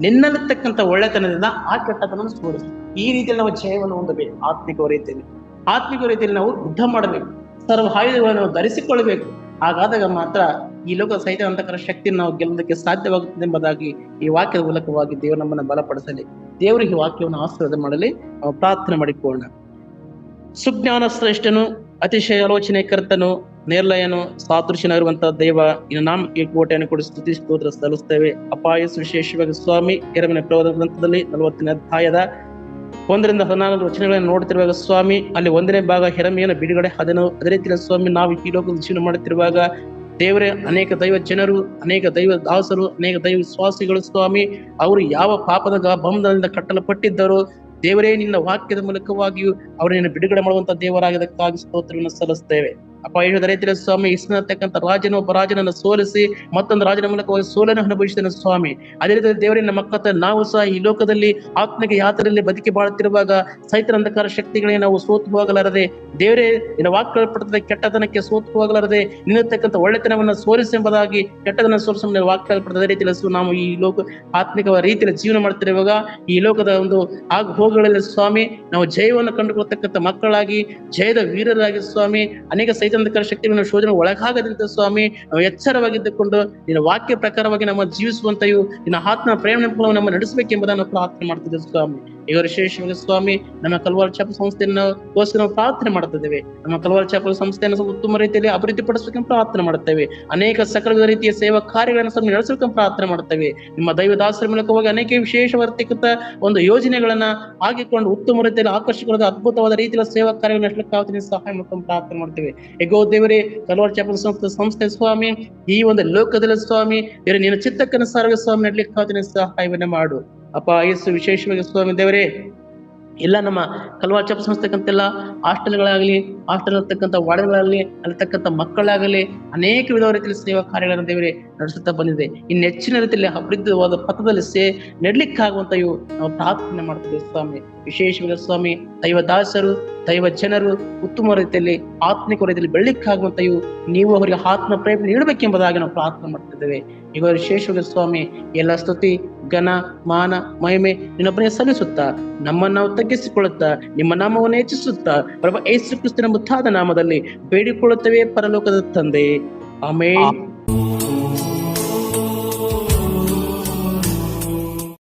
ನಿನ್ನಲ್ಲಿರ್ತಕ್ಕಂಥ ಒಳ್ಳೆತನದಿಂದ ಆ ಕೆಟ್ಟತನವನ್ನು ಸೋಲಿಸಿ. ಈ ರೀತಿಯಲ್ಲಿ ನಾವು ಜಯವನ್ನು ಹೊಂದಬೇಕು. ಆತ್ಮಿಕ ರೀತಿಯಲ್ಲಿ ನಾವು ಯುದ್ಧ ಮಾಡಬೇಕು. ಸರ್ವ ಆಯುಧಗಳನ್ನು ಧರಿಸಿಕೊಳ್ಳಬೇಕು. ಹಾಗಾದಾಗ ಮಾತ್ರ ಈ ಲೋಕ ಸಹಿತ ಅಂತಕರ ಶಕ್ತಿಯನ್ನು ನಾವು ಗೆಲ್ಲೋದಕ್ಕೆ ಸಾಧ್ಯವಾಗುತ್ತದೆ ಎಂಬುದಾಗಿ ಈ ವಾಕ್ಯದ ಮೂಲಕವಾಗಿ ದೇವರು ನಮ್ಮನ್ನು ಬಲಪಡಿಸಲಿ. ದೇವರಿಗೆ ವಾಕ್ಯವನ್ನು ಆಶೀರ್ವಾದ ಮಾಡಲಿ. ನಾವು ಪ್ರಾರ್ಥನೆ ಮಾಡಿಕೊಳ್ಳೋಣ. ಸುಜ್ಞಾನ ಶ್ರೇಷ್ಠನು, ಅತಿಶಯ ಆಲೋಚನೆ ಕರ್ತನು, ನಿರ್ಲಯನು, ಸಾದೃಶ್ಯನಾಗಿರುವಂತಹ ದೇವ, ಇನ್ನು ನಾಮಕ್ಕೆ ಕೋಟೆಯನ್ನು ಕೊಡಿ ಸ್ತುತಿ ಸ್ತೋತ್ರ ಸಲ್ಲಿಸುತ್ತೇವೆ. ಅಪಾಯಸ್ ವಿಶೇಷವಾಗಿ ಸ್ವಾಮಿ ಯೆರೆಮೀಯನ ಪ್ರವಾದ ಗ್ರಂಥದಲ್ಲಿ 40ನೇ ಅಧ್ಯಾಯದ 1-14 ವಚನಗಳನ್ನು ನೋಡ್ತಿರುವಾಗ ಸ್ವಾಮಿ, ಅಲ್ಲಿ 1ನೇ ಭಾಗ ಯೆರೆಮೀಯನ ಬಿಡುಗಡೆ ಅದನ್ನು. ಅದೇ ರೀತಿಯಲ್ಲಿ ಸ್ವಾಮಿ, ನಾವು ಈ ಲೋಕದ ಜೀವನ ಮಾಡುತ್ತಿರುವಾಗ ದೇವರೇ, ಅನೇಕ ದೈವ ಜನರು, ಅನೇಕ ದೈವ ದಾಸರು, ಅನೇಕ ದೈವ ವಿಶ್ವಾಸಿಗಳು ಸ್ವಾಮಿ, ಅವರು ಯಾವ ಪಾಪದ ಬಂಧನದಿಂದ ಕಟ್ಟಲ್ಪಟ್ಟಿದ್ದರು ದೇವರೇ, ನಿನ್ನ ವಾಕ್ಯದ ಮೂಲಕವಾಗಿಯೂ ಅವರನ್ನು ಬಿಡುಗಡೆ ಮಾಡುವಂತ ದೇವರಾಗಿದ್ದಕ್ಕಾಗಿ ಸ್ತೋತ್ರವನ್ನು ಸಲ್ಲಿಸ್ತೇವೆ. ಅಪಾಯದ ರೀತಿಯಲ್ಲಿ ಸ್ವಾಮಿ, ಇಸ್ರಾಯೇಲತಕ್ಕಂಥ ಒಬ್ಬ ರಾಜನನ್ನು ಸೋಲಿಸಿ ಮತ್ತೊಂದು ರಾಜನ ಮೂಲಕವಾಗಿ ಸೋಲನ್ನು ಅನುಭವಿಸಿದ ಸ್ವಾಮಿ. ಅದೇ ರೀತಿಯಲ್ಲಿ ದೇವರಿನ ಮಕ್ಕಳ ನಾವು ಸಹ ಈ ಲೋಕದಲ್ಲಿ ಆತ್ಮಿಕ ಯಾತ್ರೆಯಲ್ಲಿ ಬದುಕಿ ಬಾಳುತ್ತಿರುವಾಗ ಸೈತನ ಅಂಧಕಾರ ಶಕ್ತಿಗಳಿಗೆ ನಾವು ಸೋತು ಹೋಗಲಾರದೆ, ದೇವರೇ ನಿನ್ನ ವಾಕ್ಯ ಪಡ್ತದೆ, ಕೆಟ್ಟತನಕ್ಕೆ ಸೋತು ಹೋಗಲಾರದೆ ನಿನ್ನತಕ್ಕಂಥ ಒಳ್ಳೆತನವನ್ನು ಸೋಲಿಸಿ ಎಂಬುದಾಗಿ ಕೆಟ್ಟದನ್ನು ಸೋಲಿಸ ವಾಕ್ಯ ಪಡ್ತದೆ ರೀತಿಯಲ್ಲಿ ನಾವು ಈ ಲೋಕ ಆತ್ಮಿಕ ರೀತಿಯಲ್ಲಿ ಜೀವನ ಮಾಡ್ತಿರುವಾಗ ಈ ಲೋಕದ ಒಂದು ಆಗ ಹೋಗುಗಳಲ್ಲಿ ಸ್ವಾಮಿ, ನಾವು ಜಯವನ್ನು ಕಂಡುಕೊಳ್ತಕ್ಕಂಥ ಮಕ್ಕಳಾಗಿ, ಜಯದ ವೀರರಾಗಿ ಸ್ವಾಮಿ, ಅನೇಕ ಸೈತಾಂಧಿಕ ಶಕ್ತಿಗಳನ್ನು ಶೋಧನೆ ಒಳಗಾಗದಂತೆ ಸ್ವಾಮಿ ನಾವು ಎಚ್ಚರವಾಗಿದ್ದುಕೊಂಡು ನಿನ್ನ ವಾಕ್ಯ ಪ್ರಕಾರವಾಗಿ ನಮ್ಮ ಜೀವಿಸುವಂತೆಯೂ ನಿನ್ನ ಆತ್ಮ ಪ್ರೇಮ ನಮ್ಮ ನಡೆಸಬೇಕೆಂಬುದನ್ನು ಪ್ರಾರ್ಥನೆ ಮಾಡ್ತಿದ್ದೇವೆ ಸ್ವಾಮಿ. ಈಗ ವಿಶೇಷವಾಗಿ ಸ್ವಾಮಿ, ನಮ್ಮ ಕಲ್ವಾರ್ ಚಾಪಲ್ ಸಂಸ್ಥೆಯನ್ನು ನಾವು ಪ್ರಾರ್ಥನೆ ಮಾಡುತ್ತಿದ್ದೇವೆ. ನಮ್ಮ ಕಲ್ವಾರ್ ಚಾಪಲ್ ಸಂಸ್ಥೆಯನ್ನು ಉತ್ತಮ ರೀತಿಯಲ್ಲಿ ಅಭಿವೃದ್ಧಿ ಪಡಿಸಬೇಕೆಂದು ಪ್ರಾರ್ಥನೆ ಮಾಡುತ್ತೇವೆ. ಅನೇಕ ಸಕಲ ರೀತಿಯ ಸೇವಾ ಕಾರ್ಯಗಳನ್ನು ಸ್ವಾಮಿ ನಡೆಸಬೇಕೆಂದು ಪ್ರಾರ್ಥನೆ ಮಾಡುತ್ತೇವೆ. ನಿಮ್ಮ ದೈವದಾಸರ ಮೂಲಕವಾಗಿ ಅನೇಕ ವಿಶೇಷ ವರ್ತಕ್ಕಂಥ ಒಂದು ಯೋಜನೆಗಳನ್ನ ಹಾಕಿಕೊಂಡು ಉತ್ತಮ ರೀತಿಯಲ್ಲಿ ಆಕರ್ಷಿಸಿಕೊಳ್ಳದ ಅದ್ಭುತವಾದ ರೀತಿಯಲ್ಲಿ ಸೇವಾ ಕಾರ್ಯಗಳು ನಡೆಸಲಿಕ್ಕೆ ಸಹಾಯ ಮಾಡ್ಕೊಂಡು ಪ್ರಾರ್ಥನೆ ಮಾಡ್ತೇವೆ. ಎಗೋ ದೇವರೇ, ಕಲ್ವಾರ್ ಚಾಪಲ್ ಸಂಸ್ಥೆ ಸ್ವಾಮಿ, ಈ ಒಂದು ಲೋಕದಲ್ಲಿ ಸ್ವಾಮಿ ನಿನ್ನ ಚಿತ್ತಕ್ಕನುಸಾರ ಸ್ವಾಮಿ ನಡ್ಲಿಕ್ಕೆ ಸಹಾಯವನ್ನ ಮಾಡು ಅಪ್ಪ. ಯೇಸು ವಿಶೇಷವಾಗಿ ಸ್ವಾಮಿ ದೇವರೇ, ಎಲ್ಲ ನಮ್ಮ ಕಲ್ವಾರ್ ಚಾಪಲ್ ಸಂಸ್ಥೆಕ್ಕಂತೆಲ್ಲ ಹಾಸ್ಟೆಲ್ಗಳಾಗಲಿ, ಹಾಸ್ಟೆಲ್ ಇರ್ತಕ್ಕಂಥ ವಾರ್ಡ್ಗಳಾಗಲಿ, ಅಲ್ಲಿರ್ತಕ್ಕಂಥ ಮಕ್ಕಳಾಗಲಿ ಅನೇಕ ವಿಧವಾದ ರೀತಿಯಲ್ಲಿ ಸೇವಾ ಕಾರ್ಯಗಳನ್ನು ದೇವರೇ ನಡೆಸುತ್ತಾ ಬಂದಿದೆ. ಇನ್ನು ಹೆಚ್ಚಿನ ರೀತಿಯಲ್ಲಿ ಅಭಿವೃದ್ಧಿವಾದ ಪಥದಲ್ಲಿ ನಡ್ಲಿಕ್ಕಾಗುವಂತೆಯೂ ನಾವು ಪ್ರಾರ್ಥನೆ ಮಾಡ್ತೀವಿ ಸ್ವಾಮಿ. ವಿಶೇಷವಾಗಿ ಸ್ವಾಮಿ, ದೈವ ದಾಸರು, ದೈವ ಜನರು ಉತ್ತಮ ರೀತಿಯಲ್ಲಿ ಆತ್ಮಿಕ ರೀತಿಯಲ್ಲಿ ಬೆಳ್ಳಿಕ್ಕಾಗುವಂತೆಯೂ ನೀವು ಅವರಿಗೆ ಆತ್ಮ ಪ್ರೇರಣೆ ನೀಡಬೇಕೆಂಬುದಾಗಿ ನಾವು ಪ್ರಾರ್ಥನೆ ಮಾಡ್ತಿದ್ದೇವೆ. ಈಗ ವಿಶೇಷವಾಗಿ ಸ್ವಾಮಿ, ಎಲ್ಲ ಸ್ತುತಿ ಘನ ಮಾನ ಮಹಿಮೆ ನಿನ್ನೊಬ್ಬನೇ ಸಲ್ಲಿಸುತ್ತಾ ನಮ್ಮನ್ನು ನಾವು ತಗ್ಗಿಸಿಕೊಳ್ಳುತ್ತಾ ನಿಮ್ಮ ನಾಮವನ್ನು ಹೆಚ್ಚಿಸುತ್ತಾ ಪ್ರಭು ಯೇಸು ಕ್ರಿಸ್ತನ ಮುತ್ತಾದ ನಾಮದಲ್ಲಿ ಬೇಡಿಕೊಳ್ಳುತ್ತೇವೆ ಪರಲೋಕದ ತಂದೆ. ಆಮೇನ್.